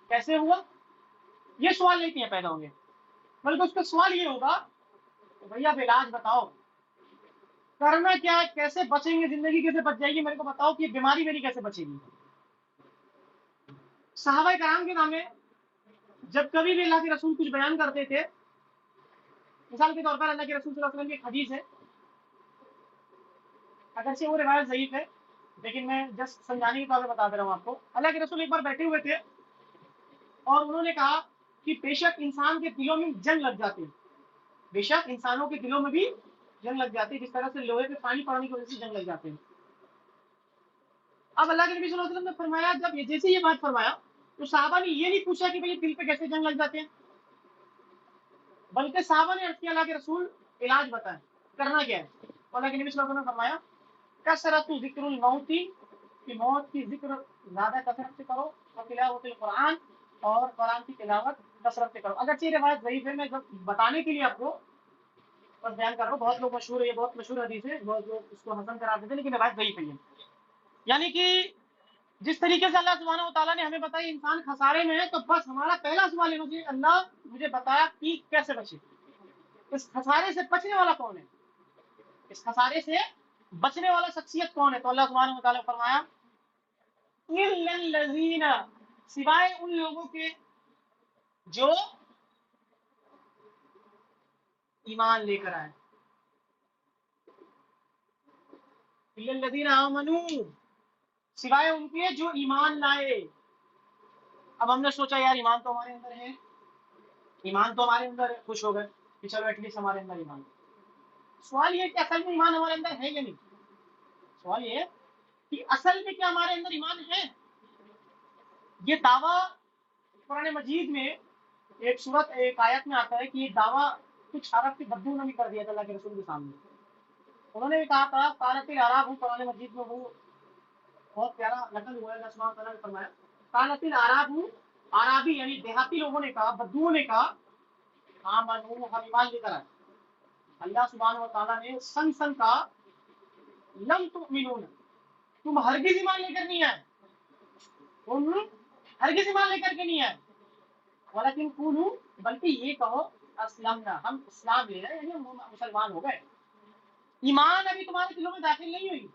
कैसे हुआ, ये सवाल नहीं पैदा होंगे, बल्कि उसका सवाल ये होगा तो भैया इलाज बताओ, करना क्या है, कैसे बचेंगे, जिंदगी कैसे बच जाएगी, मेरे को बताओ कि बीमारी मेरी कैसे बचेगी। सहाबा कराम के नामे جب کبھی بھی اللہ کے رسول کچھ بیان کرتے تھے، مثال کے طور پر اللہ کے رسول صلی اللہ علیہ وسلم کی ایک حدیث ہے، اگرچہ وہ روایت ضعیف ہے لیکن میں جسٹ سمجھانے کے طور پہ بتا دے رہا ہوں آپ کو. اللہ کے رسول ایک بار بیٹھے ہوئے تھے اور انہوں نے کہا کہ بے شک انسان کے دلوں میں جنگ لگ جاتی ہے، بے شک انسانوں کے دلوں میں بھی جنگ لگ جاتی ہے، جس طرح سے لوہے پہ پانی پڑنے کی وجہ سے جنگ لگ جاتے ہیں. اب اللہ کے نبی صلی اللہ علیہ وسلم نے فرمایا، جب جیسے یہ بات فرمایا تو صحابہ نے یہ نہیں پوچھا کہ بھئی دل پہ کیسے جنگ لگ جاتے ہیں، بلکہ صحابہ نے عرض کیا اللہ کے رسول علاج بتائیں، کرنا کیا ہے. تو اللہ کے نبی صلی اللہ علیہ وسلم نے فرمایا کثرت ذکر الموت، کہ موت کی ذکر زیادہ کثرت سے کرو، اور تلاوت القرآن، اور قرآن کی تلاوت کثرت سے کرو. اگرچہ یہ روایت ضعیف ہے، میں بتانے کے لیے آپ کو بس بیان کر رہا ہوں. بہت لوگ مشہور ہے، یہ بہت مشہور حدیث ہے، بہت لوگ اس کو حسن قرار دیتے ہیں، لیکن روایت ضعیف ہے. یعنی کہ جس طریقے سے اللہ سبحانہ و تعالیٰ نے ہمیں بتایا انسان خسارے میں ہے، تو بس ہمارا پہلا سوال یہ کہ اللہ مجھے بتایا کہ کیسے بچے، اس خسارے سے بچنے والا کون ہے، اس خسارے سے بچنے والا شخصیت کون ہے. تو اللہ سبحانہ و تعالیٰ نے فرمایا اِلَّا الَّذِينَ، سوائے ان لوگوں کے جو ایمان لے کر آئے، اِلَّا الَّذِينَ آمَنُوا، سوائے ان کے جو ایمان لائے. اب ہم نے سوچا یار ایمان تو ہمارے اندر ہے، ایمان تو ہمارے اندر ہے، خوش ہو گئے کہ چلو ایٹ لیسٹ ہمارے اندر ایمان ہے. سوال یہ ہے کہ اصل میں ایمان ہمارے اندر ہے یا نہیں. سوال یہ ہے کہ اصل میں کیا ہمارے اندر ایمان ہے. یہ دعویٰ قرآن مجید میں ایک صورت ایک آیت میں آتا ہے کہ یہ دعویٰ کچھ عرب کے بدو نے بھی کر دیا تھا اللہ کے رسول کے سامنے. انہوں نے بھی کہا تھا قالت العرب، قرآن مجید میں وہ بہت پیارا نقل ہوا ہے، اللہ سبحانہ وتعالیٰ نے فرمایا قالت العرب، عربی یعنی دیہاتی لوگوں نے کہا، بدوؤں نے کہا آمنو، ہم ایمان لے کر آئے. اللہ سبحانہ و تعالیٰ نے سن سن کہا لم تؤمنون، تم ہرگز ایمان لے کر نہیں آئے، تم ہرگز ایمان لے کر کے نہیں آئے. ولیکن قولوا، بلکہ یہ کہو اسلمنا، ہم اسلام لے رہے ہیں، یعنی ہم مسلمان ہو گئے. ایمان ابھی تمہارے دلوں میں داخل نہیں ہوئی،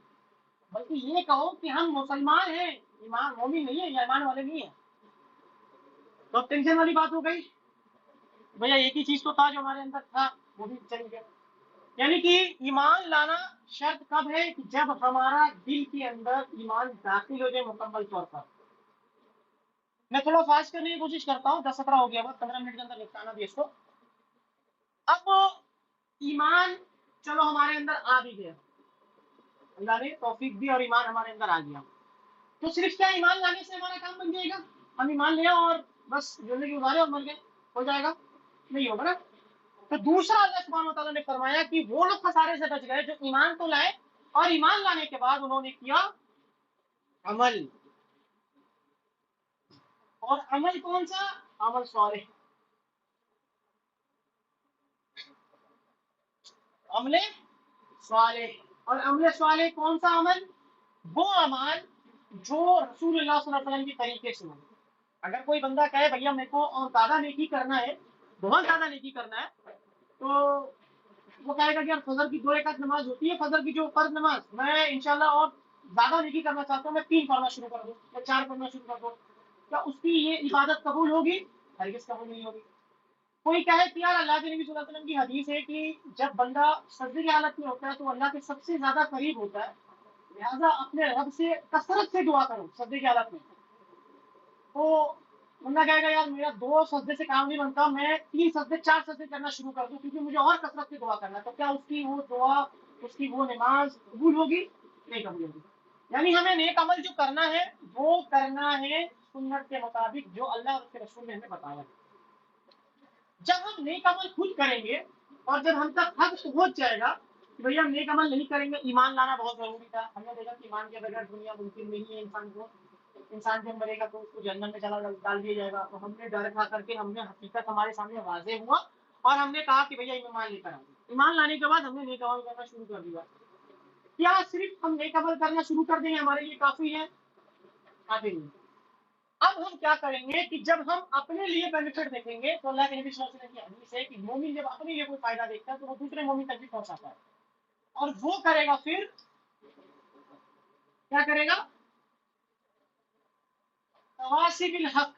بلکہ یہ کہو کہ ہم مسلمان ہیں، ایمان مومن نہیں ہے یا ایمان والے نہیں ہیں. تو اب ٹینشن والی بات ہو گئی، بھیا ایک ہی چیز تو تھا جو ہمارے اندر تھا وہ بھی چل گیا. یعنی کہ ایمان لانا شرط کب ہے کہ جب ہمارا دل کے اندر ایمان داخل ہو جائے مکمل طور پر. میں تھوڑا فاسٹ کرنے کی کوشش کرتا ہوں، 10-17 ہو گیا، بس 15 منٹ کے اندر نپٹانا بھی اس کو. اب ایمان چلو ہمارے اندر آ بھی گیا، اللہ نے توفیق دی اور ایمان ہمارے اندر آ گیا، تو صرف کیا ایمان لانے سے ہمارا کام بن جائے گا، ہم ایمان لے اور بس زندگی گزارے اور مر گئے ہو جائے گا؟ نہیں ہوگا نا. تو دوسرا اللہ سبحانہ وتعالیٰ نے فرمایا کہ وہ لوگ خسارے سے بچ گئے جو ایمان تو لائے اور ایمان لانے کے بعد انہوں نے کیا عمل. اور عمل کون سا؟ عمل صالح. عمل صالح. اور عمل صالح کون سا عمل؟ وہ عمل جو رسول اللہ صلی اللہ علیہ وسلم کے طریقے سے ہو. اگر کوئی بندہ کہے بھیا میرے کو اور زیادہ نیکی کرنا ہے، بہت زیادہ نیکی کرنا ہے، تو وہ کہے گا کہ یار فجر کی 2 رکعت نماز ہوتی ہے، فجر کی جو فرض نماز، میں انشاءاللہ اور زیادہ نیکی کرنا چاہتا ہوں، میں 3 پڑھنا شروع کر دوں یا 4 پڑھنا شروع کر دوں. کیا اس کی یہ عبادت قبول ہوگی؟ ہرگز قبول نہیں ہوگی. کوئی کہے کہ یار اللہ کے نبی صلی اللہ علیہ وسلم کی حدیث ہے کہ جب بندہ سجدے کی حالت میں ہوتا ہے تو اللہ کے سب سے زیادہ قریب ہوتا ہے، لہٰذا اپنے رب سے کثرت سے دعا کرو سجدے کی حالت میں. تو بندہ کہے گا یار میرا 2 سجدے سے کام نہیں بنتا، میں 3 سجدے 4 سجدے کرنا شروع کر دوں کیونکہ مجھے اور کثرت سے دعا کرنا ہے. تو کیا اس کی وہ دعا، اس کی وہ نماز قبول ہوگی؟ نہیں قبول ہوگی. یعنی ہمیں نیک عمل جو کرنا ہے وہ کرنا ہے سنت کے مطابق جو اللہ اور اس کے رسول نے ہمیں بتایا. جب ہم نیک عمل خود کریں گے اور جب ہم تک حق پہنچ جائے گا کہ بھئی ہم نیک عمل نہیں کریں گے، ایمان لانا بہت ضروری تھا، ہم نے دیکھا کہ ایمان کے بغیر دنیا ممکن نہیں ہے. انسان جب مرے گا تو اس کو جہنم میں چلا ڈال دیا جائے گا. تو ہم نے ڈر کھا کر کے ہم نے حقیقت ہمارے سامنے واضح ہوا اور ہم نے کہا کہ بھیا ایمان لے کر آؤ. ایمان لانے کے بعد ہم نے نیک عمل کرنا شروع کر دیا. کیا صرف ہم نیک عمل کرنا شروع کر دیں گے ہمارے لیے کافی ہے؟ کافی نہیں. اب ہم کیا کریں گے کہ جب ہم اپنے لیے بینیفٹ دیکھیں گے تو اللہ کے نبی صلی اللہ علیہ وسلم کی حدیث ہے کہ مومن جب اپنے لیے کوئی فائدہ دیکھتا ہے تو وہ دوسرے مومن تک بھی پہنچاتا ہے. اور وہ کرے گا پھر کیا کرے گا؟ تواصی بالحق،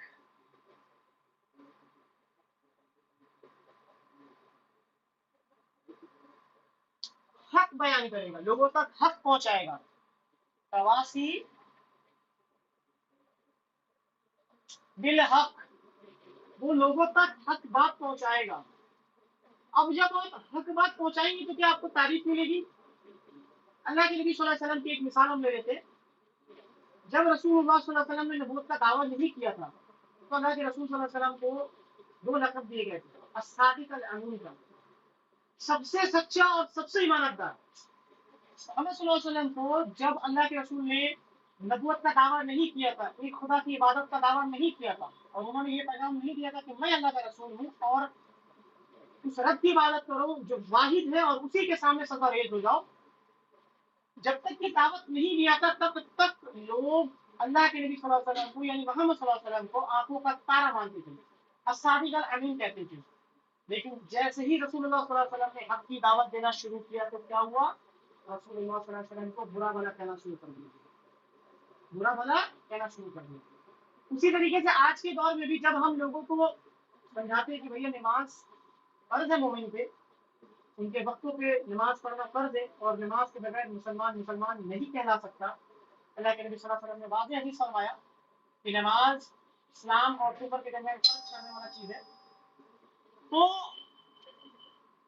हक बयान करेगा, लोगों तक हक पहुंचाएगा। तवासी बिल हक, वो लोगों तक हक बात पहुंचाएगा। अब जब आप हक बात पहुंचाएंगे तो क्या आपको तारीफ मिलेगी? अल्लाह के नबी सल्लल्लाहु अलैहि वसल्लम की एक मिसाल हम ले लेते हैं। जब रसूलुल्लाह सल्लल्लाहु अलैहि वसल्लम ने नबूवत का दावा नहीं किया था तो अल्लाह के रसूल सल्लल्लाहु अलैहि वसल्लम को 2 लक़ब दिए गए थे, as-सादिक अल-अमीन का, सबसे सच्चा और सबसे ईमानदार। मोहम्मद सल्लल्लाहु अलैहि वसल्लम को जब अल्लाह के रसूल ने नबूवत का दावा नहीं किया था, एक खुदा की इबादत का दावा नहीं किया था, और उन्होंने ये पैगाम नहीं दिया था कि मैं अल्लाह का रसूल हूँ और उस रब की इबादत करो जो वाहिद है और उसी के सामने सदा रेज हो जाओ, जब तक ये दावत नहीं दिया था तब तक लोग अल्लाह के नबी सल्लल्लाहु अलैहि वसल्लम को यानी मोहम्मद सल्लल्लाहु अलैहि वसल्लम को आंखों का तारा मानते थे, as-सादिक अल-अमीन कहते थे। लेकिन जैसे ही रसूलुल्लाह सल्लल्लाहु अलैहि वसल्लम ने हक की दावत देना शुरू किया तो क्या हुआ? रसूलुल्लाह सल्लल्लाहु अलैहि वसल्लम को बुरा भला कहना शुरू कर दिया, बुरा भला कहना शुरू कर दिया। उसी तरीके से आज के दौर में भी जब हम लोगों को समझाते हैं कि भैया नमाज फर्ज है मोमिन पे, उनके वक्तों पे नमाज पढ़ना फर्ज है और नमाज के बगैर मुसलमान मुसलमान नहीं कहला सकता। अल्लाह के नबी सल्लल्लाहु अलैहि वसल्लम ने वाज़ेह हदीस फरमाया कि नमाज इस्लाम और कुफर के दरमियान फर्क करने वाला चीज है। तो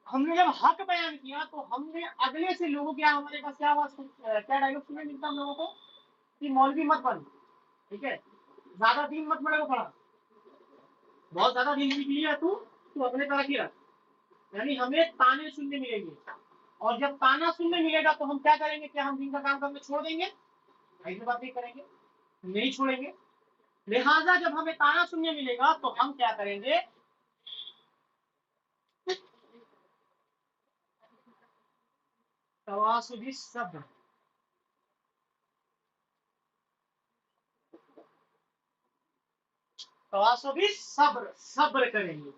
हमने जब हक बयान किया तो हमने अगले से लोगों क्या हमारे पास क्या आवाज क्या डायलॉग सुनने मिलता हम लोगों को कि मौलवी मत बन, ठीक है, ज्यादा दीन मत बड़े को पढ़ा, बहुत ज्यादा दीन सीख लिया तू अपने तरह की रख। यानी हमें ताने सुनने मिलेंगे और जब ताना सुनने मिलेगा तो हम क्या करेंगे? क्या हम दीन का काम करना छोड़ देंगे? ऐसी बात नहीं करेंगे, नहीं छोड़ेंगे। लिहाजा जब हमें ताना सुनने मिलेगा तो हम क्या करेंगे? तवासुबी सब्र, तवासुबी सब्र, सब्र करेंगे।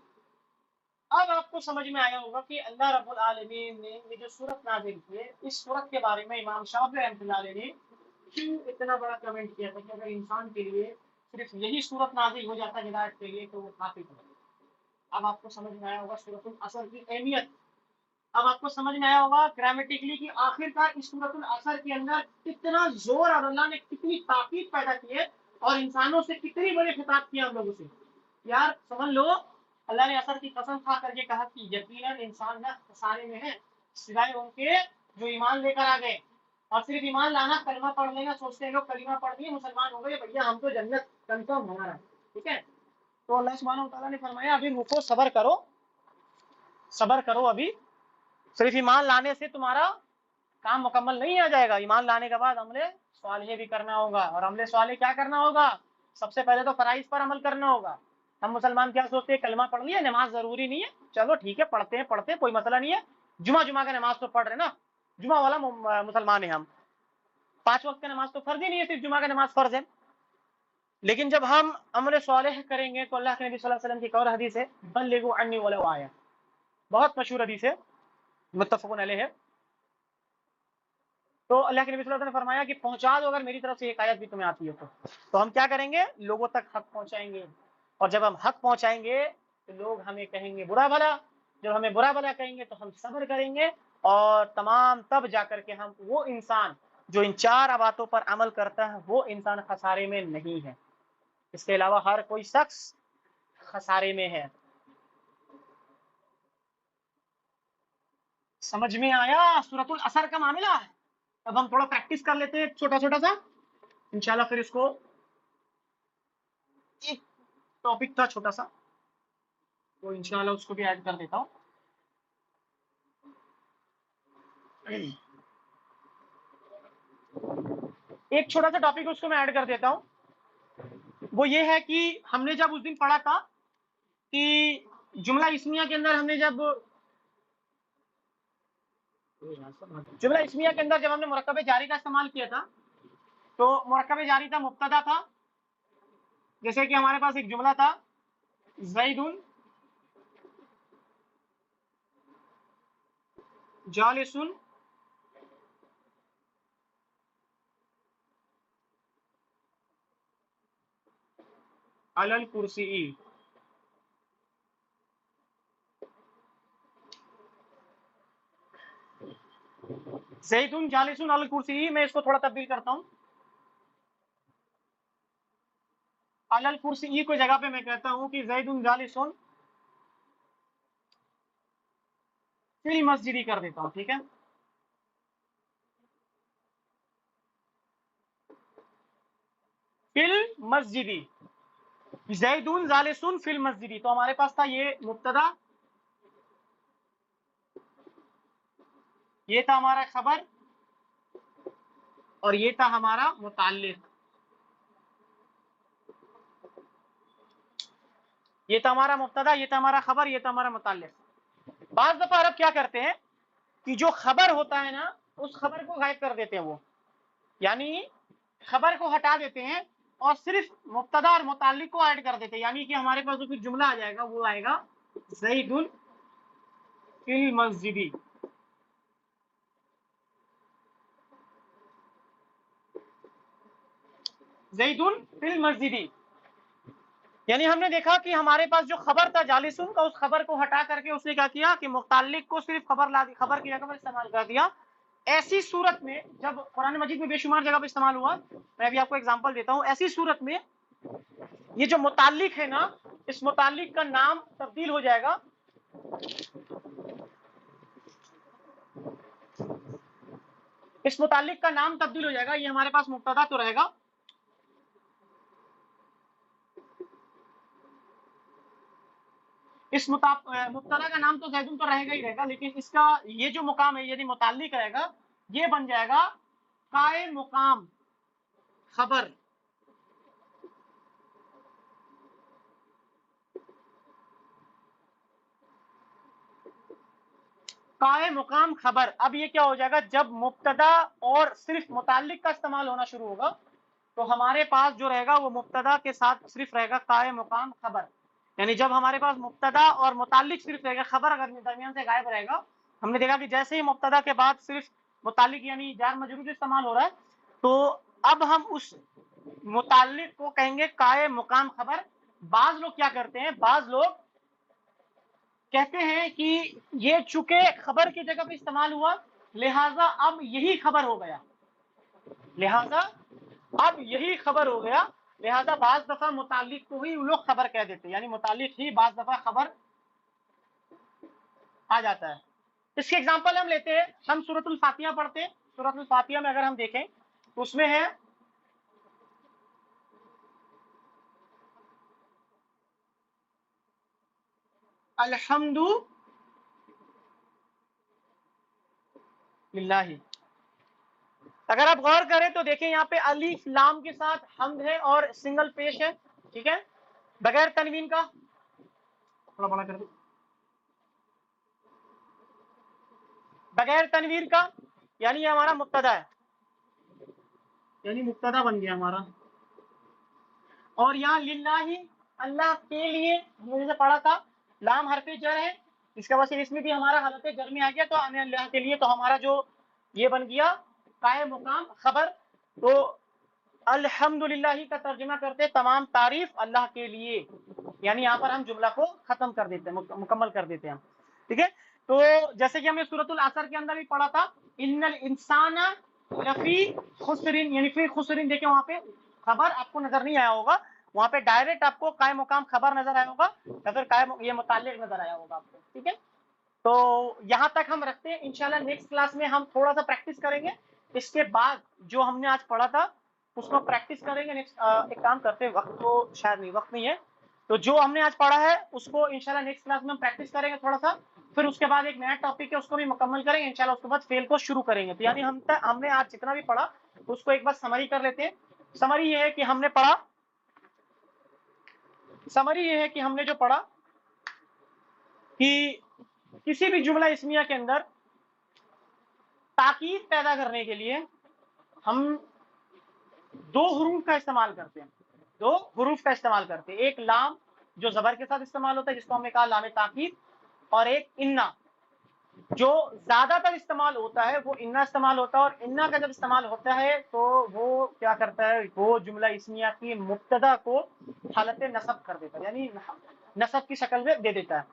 अब आपको समझ में आया होगा कि अल्लाह रब्बुल आलमीन ने ये जो सूरत नाज़िल की है, इस सूरत के बारे में इमाम शाफी रहमतुल्लाह अलैह ने क्यों इतना बड़ा कमेंट किया था कि अगर इंसान के लिए सिर्फ यही सूरत नाज़िल हो जाता हिदायत के लिए तो वो काफी था। अब आपको समझ में आया होगा सूरतुल असर की अहमियत। अब आपको समझ में आया होगा ग्रामेटिकली कि आखिरकार इस सूरतुल असर के अंदर कितना जोर और अल्लाह ने कितनी ताकीद पैदा की है और इंसानों से कितनी बड़ी खिताब किया हम लोगों से। यार समझ लो, अल्लाह ने असर की कसम खा करके कहा कि यकीनन इंसान ना खसारे में है सिवाय उनके जो ईमान लेकर आ गए। और सिर्फ ईमान लाना, कलमा पढ़ लेना, सोचते हैं लोग कलीमा पढ़ दिए मुसलमान हो गए, भैया हम तो जन्नत कंफर्म हमारा, ठीक है। तो अल्लाह सुब्हानहू व तआला ने फरमाया अभी रुको, सब्र करो, सब्र करो, अभी सिर्फ ईमान लाने से तुम्हारा काम मुकम्मल नहीं आ जाएगा। ईमान लाने के बाद अमले स्वालिह भी करना होगा। और अमले स्वालिह क्या करना होगा? सबसे पहले तो फराइज पर अमल करना होगा। हम मुसलमान क्या सोचते हैं, कलमा पढ़ लिया, नमाज जरूरी नहीं है, चलो ठीक है पढ़ते हैं कोई मसला नहीं है, जुमा का नमाज तो पढ़ रहे ना, जुमा वाला मुसलमान है हम, 5 वक्त का नमाज तो फर्ज ही नहीं है, सिर्फ जुमा का नमाज फर्ज है। लेकिन जब हम अमल स्वालिह करेंगे तो अल्लाह के नबी सल्लल्लाहु अलैहि वसल्लम की एक और हदीस है, बल्लिगु अन्नी वलौ आया, बहुत मशहूर हदीस है, मुत्तफकुन अलैह है। तो अल्लाह के नबी सल्लल्लाहु अलैहि वसल्लम ने फरमाया कि पहुंचा दो अगर मेरी तरफ से एक आयत भी तुम्हें आती है तो हम क्या करेंगे? लोगों तक हक पहुंचाएंगे। और जब हम हक पहुंचाएंगे तो लोग हमें कहेंगे बुरा भला, जब हमें बुरा भला कहेंगे तो हम सब्र करेंगे और तमाम तब जाकर के हम वो इंसान जो इन 4 बातों पर अमल करता है वो इंसान खसारे में नहीं है। इसके अलावा हर कोई शख्स खसारे में है। समझ में आया सूरतुल असर का मामला है? अब हम थोड़ा प्रैक्टिस कर लेते हैं छोटा छोटा सा, इंशाल्लाह फिर इसको, एक टॉपिक था छोटा सा तो इंशाल्लाह उसको भी ऐड कर देता हूँ। एक छोटा सा टॉपिक उसको मैं ऐड कर देता हूँ। वो ये है कि हमने जब उस दिन पढ़ा था कि जुमला इस्मिया के अंदर हमने जब जुमला इस्मिया के अंदर जब हमने मुरक्कब जारी का इस्तेमाल किया था तो मुरक्कब जारी था, मुब्तदा था। जैसे कि हमारे पास एक जुमला था ज़ैदुन जालिसुन अलल कुर्सी। ज़ैदुन जालिसुन अल कुर्सी, मैं इसको थोड़ा तब्दील करता हूँ, अलल कुर्सी को जगह पे मैं कहता हूँ कि ज़ैदुन जालिसुन फिल मस्जिदी कर देता हूँ, ठीक है। फिल मस्जिदी, ज़ैदुन जालिसुन फिल मस्जिदी, तो हमारे पास था ये मुब्तदा, ये था हमारा खबर, और ये था हमारा मुताल्लिक। ये था हमारा मुब्तदा, ये था हमारा खबर, ये था हमारा मुताल्लिक। बाज़ दफा अरब क्या करते हैं कि जो खबर होता है ना, उस खबर को गायब कर देते हैं वो, यानी खबर को हटा देते हैं और सिर्फ मुब्तदा और मुताल्लिक को ऐड कर देते हैं, यानी कि हमारे पास जो फिर जुमला आ जाएगा वो आएगा ज़ैदुन फिल मस्जिदी। ज़ैदुन फिल मस्जिदी, यानी हमने देखा कि हमारे पास जो खबर था जालिसुन का, उस खबर को हटा करके उसने क्या किया कि मुताल्लिक को सिर्फ खबर ला दी, खबर की जगह पर इस्तेमाल कर दिया। ऐसी सूरत में जब कुरान मजीद में बेशुमार जगह पर इस्तेमाल हुआ, मैं अभी आपको एग्जांपल देता हूं, ऐसी सूरत में ये जो मुताल्लिक है ना, इस मुताल्लिक का नाम तब्दील हो जाएगा, इस मुताल्लिक का नाम तब्दील हो जाएगा। ये हमारे पास मुब्तदा तो रहेगा, इस मुब्तदा का नाम तो ज़ैदुन तो रहेगा ही रहेगा, लेकिन इसका ये जो मुकाम है, यदि मुताल्लिक रहेगा, ये बन जाएगा काए मुकाम खबर। काए मुकाम खबर, अब ये क्या हो जाएगा, जब मुब्तदा और सिर्फ मुताल्लिक का इस्तेमाल होना शुरू होगा, तो हमारे पास जो रहेगा वो मुब्तदा के साथ सिर्फ रहेगा काए मुकाम खबर। यानी जब हमारे पास मुब्तदा और मुताल्लिक सिर्फ रहेगा, खबर अगर दरमियान से गायब रहेगा, हमने देखा कि जैसे ही मुब्तदा के बाद सिर्फ मुताल्लिक यानी जार मजरूर इस्तेमाल हो रहा है, तो अब हम उस मुताल्लिक को कहेंगे काए मुकाम खबर। बाज लोग क्या करते हैं, बाज लोग कहते हैं कि ये चूंकि खबर की जगह पे इस्तेमाल हुआ, लिहाजा अब यही खबर हो गया, लिहाजा अब यही खबर हो गया, लिहाजा बाज दफा मुताल्लिक को ही लोग खबर कह देते हैं, यानी मुताल्लिक ही बाज दफा खबर आ जाता है। इसके एग्जांपल हम लेते हैं, हम सूरतुल फातिहा पढ़ते हैं, सूरतुल फातिहा में अगर हम देखें तो उसमें है अल्हम्दु लिल्लाही। अगर आप गौर करें तो देखें यहाँ पे अलीफ लाम के साथ हमद है और सिंगल पेश है, ठीक है, बगैर तनवीन का, थोड़ा बड़ा कर दो, बगैर तनवीर का, यानी ये हमारा मुब्तदा है, यानी मुब्तदा बन गया हमारा। और यहाँ लिल्लाही, अल्लाह के लिए, हमने जैसे पढ़ा था, लाम हरफे जर है, इसका वजह इसमें भी हमारा हालत जर में आ गया, तो आने अल्लाह के लिए, तो हमारा जो ये बन गया काए मुकाम खबर। तो अल्हम्दुलिल्लाह का तर्जुमा करते तमाम तारीफ अल्लाह के लिए, यानी यहाँ पर हम जुमला को खत्म कर देते हैं, मुकम्मल कर देते हैं, ठीक है। तो जैसे कि हमने सूरतुल असर के अंदर भी पढ़ा था, इन्नल इंसाना लफी खुसरिन, यानी फिर खुसरिन, देखे वहां पे खबर आपको नजर नहीं आया होगा, वहां पे डायरेक्ट आपको कायम मुकाम खबर नजर आया होगा, या फिर कायम ये मुताल्लिक नजर आया होगा आपको, ठीक है। तो यहां तक हम रखते हैं, इंशाल्लाह नेक्स्ट क्लास में हम थोड़ा सा प्रैक्टिस करेंगे, इसके बाद जो हमने आज पढ़ा था उसको प्रैक्टिस करेंगे। नेक्स्ट एक काम करते हैं, वक्त तो शायद नहीं, वक्त नहीं है, तो जो हमने आज पढ़ा है उसको इंशाल्लाह नेक्स्ट क्लास में हम प्रैक्टिस करेंगे थोड़ा सा, फिर उसके बाद एक नया टॉपिक है उसको भी मुकम्मल करेंगे इंशाल्लाह, उसके बाद फेल को शुरू करेंगे। तो यानी हमने आज जितना भी पढ़ा उसको एक बार समरी कर लेते हैं। समरी ये है कि हमने पढ़ा, समरी ये है कि हमने जो पढ़ा कि किसी भी जुमला इस्मिया के अंदर ताकीद पैदा करने के लिए हम दो हरूफ का इस्तेमाल करते हैं, दो हरूफ का इस्तेमाल करते हैं, एक लाम जो जबर के साथ इस्तेमाल होता है जिसको हमने कहा लाम ताकीद, और एक इन्ना जो ज्यादातर इस्तेमाल होता है वो इन्ना इस्तेमाल होता है। और इन्ना का जब इस्तेमाल होता है तो वो क्या करता है, वो जुमला इस्मिया की मुब्तदा को हालत नसब कर देता है, यानी नसब की शक्ल में दे देता है।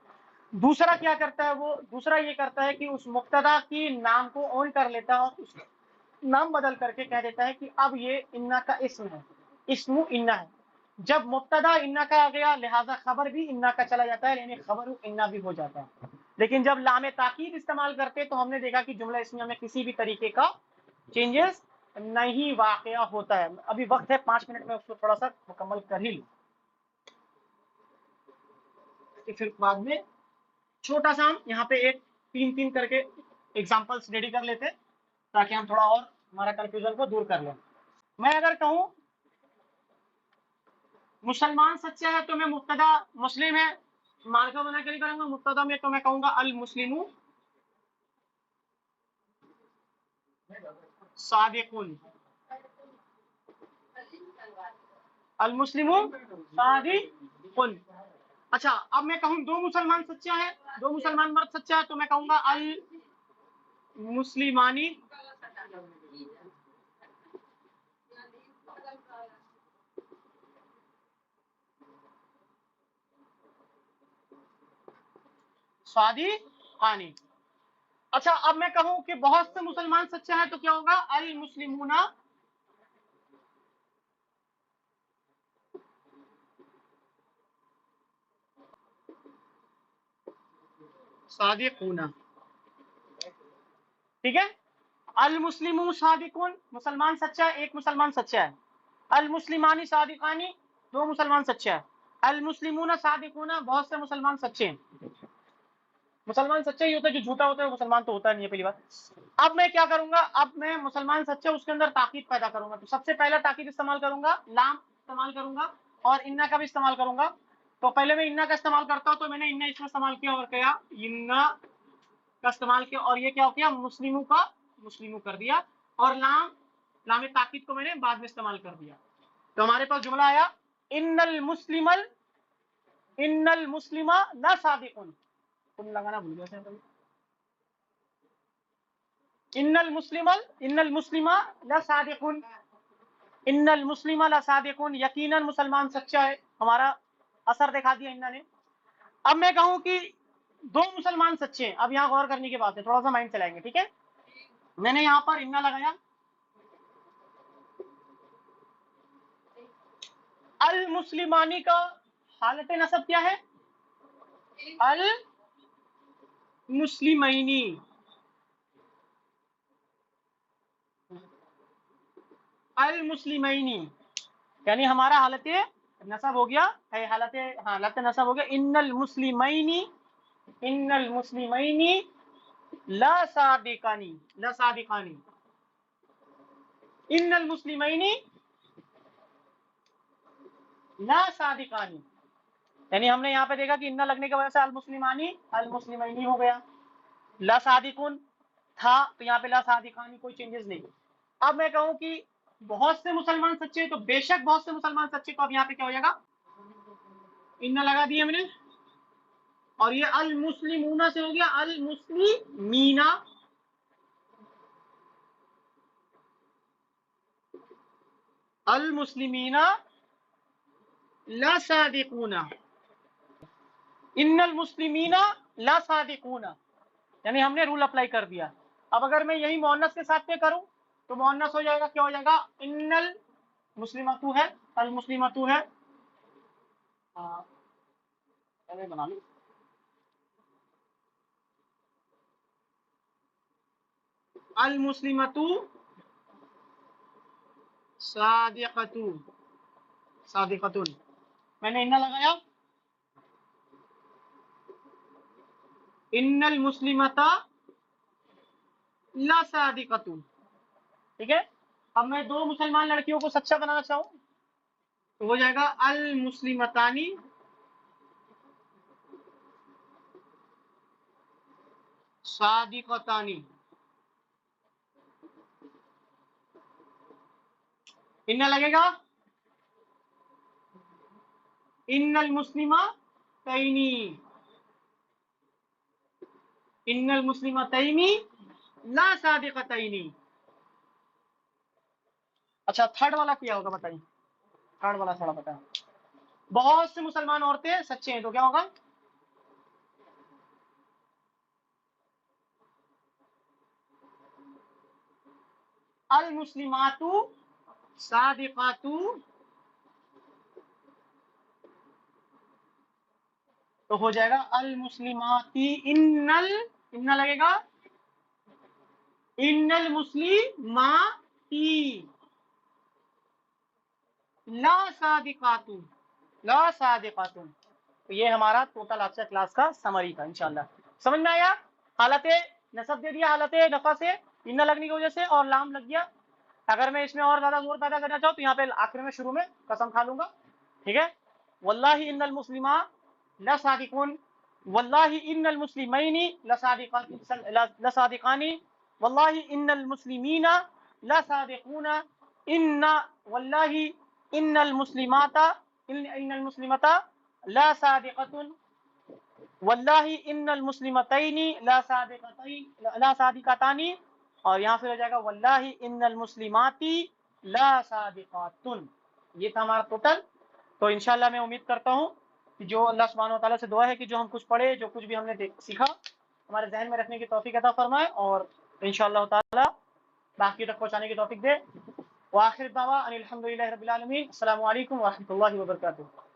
दूसरा क्या करता है वो, दूसरा ये करता है कि उस मुक्तदा की नाम को ऑन कर लेता है और उस नाम बदल करके कह देता है कि अब ये इन्ना का इस्म है, इस्मु इन्ना है। जब मुब्तदा इन्ना का आ गया लिहाजा खबर भी इन्ना का चला जाता है, यानी खबर इन्ना भी हो जाता है। लेकिन जब लामे ताकीद इस्तेमाल करते तो हमने देखा कि जुमला इस्मिया में किसी भी तरीके का चेंजेस नहीं वाकया होता है। अभी वक्त है 5 मिनट में उसको थोड़ा सा मुकम्मल कर ही लूं, फिर बाद में छोटा सा हम यहाँ पे एक 3-3 करके एग्जांपल्स रेडी कर लेते ताकि हम थोड़ा और हमारा कंफ्यूजन को दूर कर लें। मैं अगर कहूं मुसलमान सच्चा है तो मैं मुब्तदा मुस्लिम है मार्का बना के नहीं करूंगा, मुब्तदा में तो मैं कहूंगा अल मुस्लिमू सादिकुन, अल मुस्लिमू सादिकुन। अच्छा, अब मैं कहूं दो मुसलमान सच्चा है, दो मुसलमान मर्द सच्चा है तो मैं कहूंगा अल मुस्लिमानी सादिकानी। अच्छा, अब मैं कहूं कि बहुत से मुसलमान सच्चा है तो क्या होगा अल मुस्लिमूना सादिकूना। ठीक है, अल मुस्लिमू सादिकुन मुसलमान सच्चा है, एक मुसलमान सच्चा है। अल मुस्लिमानी सादिकानी दो मुसलमान सच्चा है। अल मुस्लिमूना सादिकुना बहुत से मुसलमान सच्चे हैं। मुसलमान सच्चा ही होता है, जो झूठा होता है मुसलमान तो होता नहीं है, पहली बात। अब मैं क्या करूंगा, अब मैं मुसलमान सच्चा उसके अंदर ताकीद पैदा करूंगा, तो सबसे पहला ताकीद इस्तेमाल करूंगा, लाम इस्तेमाल करूंगा और इन्ना का भी इस्तेमाल करूंगा। तो पहले मैं इन्ना का इस्तेमाल करता हूं, तो मैंने इन्ना इसमें इस्तेमाल किया और क्या इन्ना का इस्तेमाल किया, और ये क्या हो गया मुस्लिमों का मुस्लिमों कर दिया, और लाम ताकीद को मैंने बाद में इस्तेमाल कर दिया। तो हमारे पास जुमला आया इन्नल मुस्लिमा ला सादिकुन, तुम लगाना भूल गए थे। इन्नल मुस्लिमा ला सादिकुन, इन्नल मुस्लिमा ला सादिकुन, यकीनन मुसलमान सच्चा है, हमारा असर दिखा दिया इन्ना ने। अब मैं कहूं कि दो मुसलमान सच्चे हैं, अब यहाँ गौर करने की बात है, थोड़ा सा माइंड चलाएंगे, ठीक है। मैंने यहाँ पर इन्ना लगाया, अल मुस्लिमानी का हालत नसब क्या है अल मुस्लिमैनी, अल मुस्लिमैनी, यानी हमारा हालत नसब हो गया है, हालत नसब हो गया इन्नल मुस्लिमैनी ला सादिकानी, ला सादिकानी, इन्नल मुस्लिमैनी ला सादिकानी। यानी हमने यहाँ पे देखा कि इन्ना लगने की वजह से अल मुस्लिमैनी हो गया, ला सादिकुन था तो यहाँ पे ला सादिकानी, कोई चेंजेस नहीं। अब मैं कहूं कि बहुत से मुसलमान सच्चे, तो बेशक बहुत से मुसलमान सच्चे, तो अब यहाँ पे क्या हो जाएगा इन्ना लगा दिया मैंने, और ये अल मुस्लिमूना से हो गया अल मुस्लिमीना, अल मुस्लिमीना ला सादिकुना, इन्नल मुस्लिमीना ला सादिकुना, यानी हमने रूल अप्लाई कर दिया। अब अगर मैं यही मोहन्नस के साथ में करूं तो मोहन्नस हो जाएगा, क्या हो जाएगा इन्नल मुस्लिमतु है, अल मुस्लिमतु है, बना लो अल मुस्लिमतु सादिकतु, सादिकतुन, मैंने इन्ना लगाया, इन्नल मुस्लिमता ला सादिकतु। ठीक है, अब मैं दो मुसलमान लड़कियों को सच्चा बनाना चाहूं तो हो जाएगा अल मुस्लिमतानी सादिकतानी, इन्ना लगेगा इन्नल मुस्लिमा तैनी, इन्नल मुस्लिमा तैनी ला सादिकतैनी। अच्छा, थर्ड वाला क्या होगा बताइए, थर्ड वाला थोड़ा बताएं। बहुत से मुसलमान औरतें सच्चे हैं तो क्या होगा المسلمات صادقات، تو ہو جائے گا المسلماتی ان لگے گا ان المسلماتی لا صادقات، لا صادقات. تو یہ ہمارا ٹوٹل آپ سے کلاس کا سمری تھا انشاءاللہ. سمجھ میں آیا؟ حالت نصب دے دیا حالت رفع سے ان لگنے کی وجہ سے اور لام لگ گیا. اگر میں اس میں اور زیادہ زور پیدا کرنا چاہوں تو یہاں پہ آخر میں شروع میں قسم کھا لوں گا. ٹھیک ہے؟ واللہ ان المسلمات لصادقون، واللہ ان المسلمین لصادقان، واللہ ان المسلمین لصادقون، ان واللہ ان المسلمات لا صادقۃ، واللہ ان المسلمتین لا صادقتان، اور یہاں پھر ہو جائے گا واللہ ان المسلمات لا صادقات. یہ تھا ہمارا ٹوٹل. تو انشاءاللہ میں امید کرتا ہوں کہ جو اللہ سبحانہ وتعالیٰ سے دعا ہے کہ جو ہم کچھ پڑھے، جو کچھ بھی ہم نے سیکھا، ہمارے ذہن میں رکھنے کی توفیق عطا فرمائے اور انشاءاللہ تعالیٰ باقی تک پہنچانے کی توفیق دے. وآخر دعوانا ان الحمدللہ رب العالمین. السلام علیکم ورحمۃ اللہ وبرکاتہ.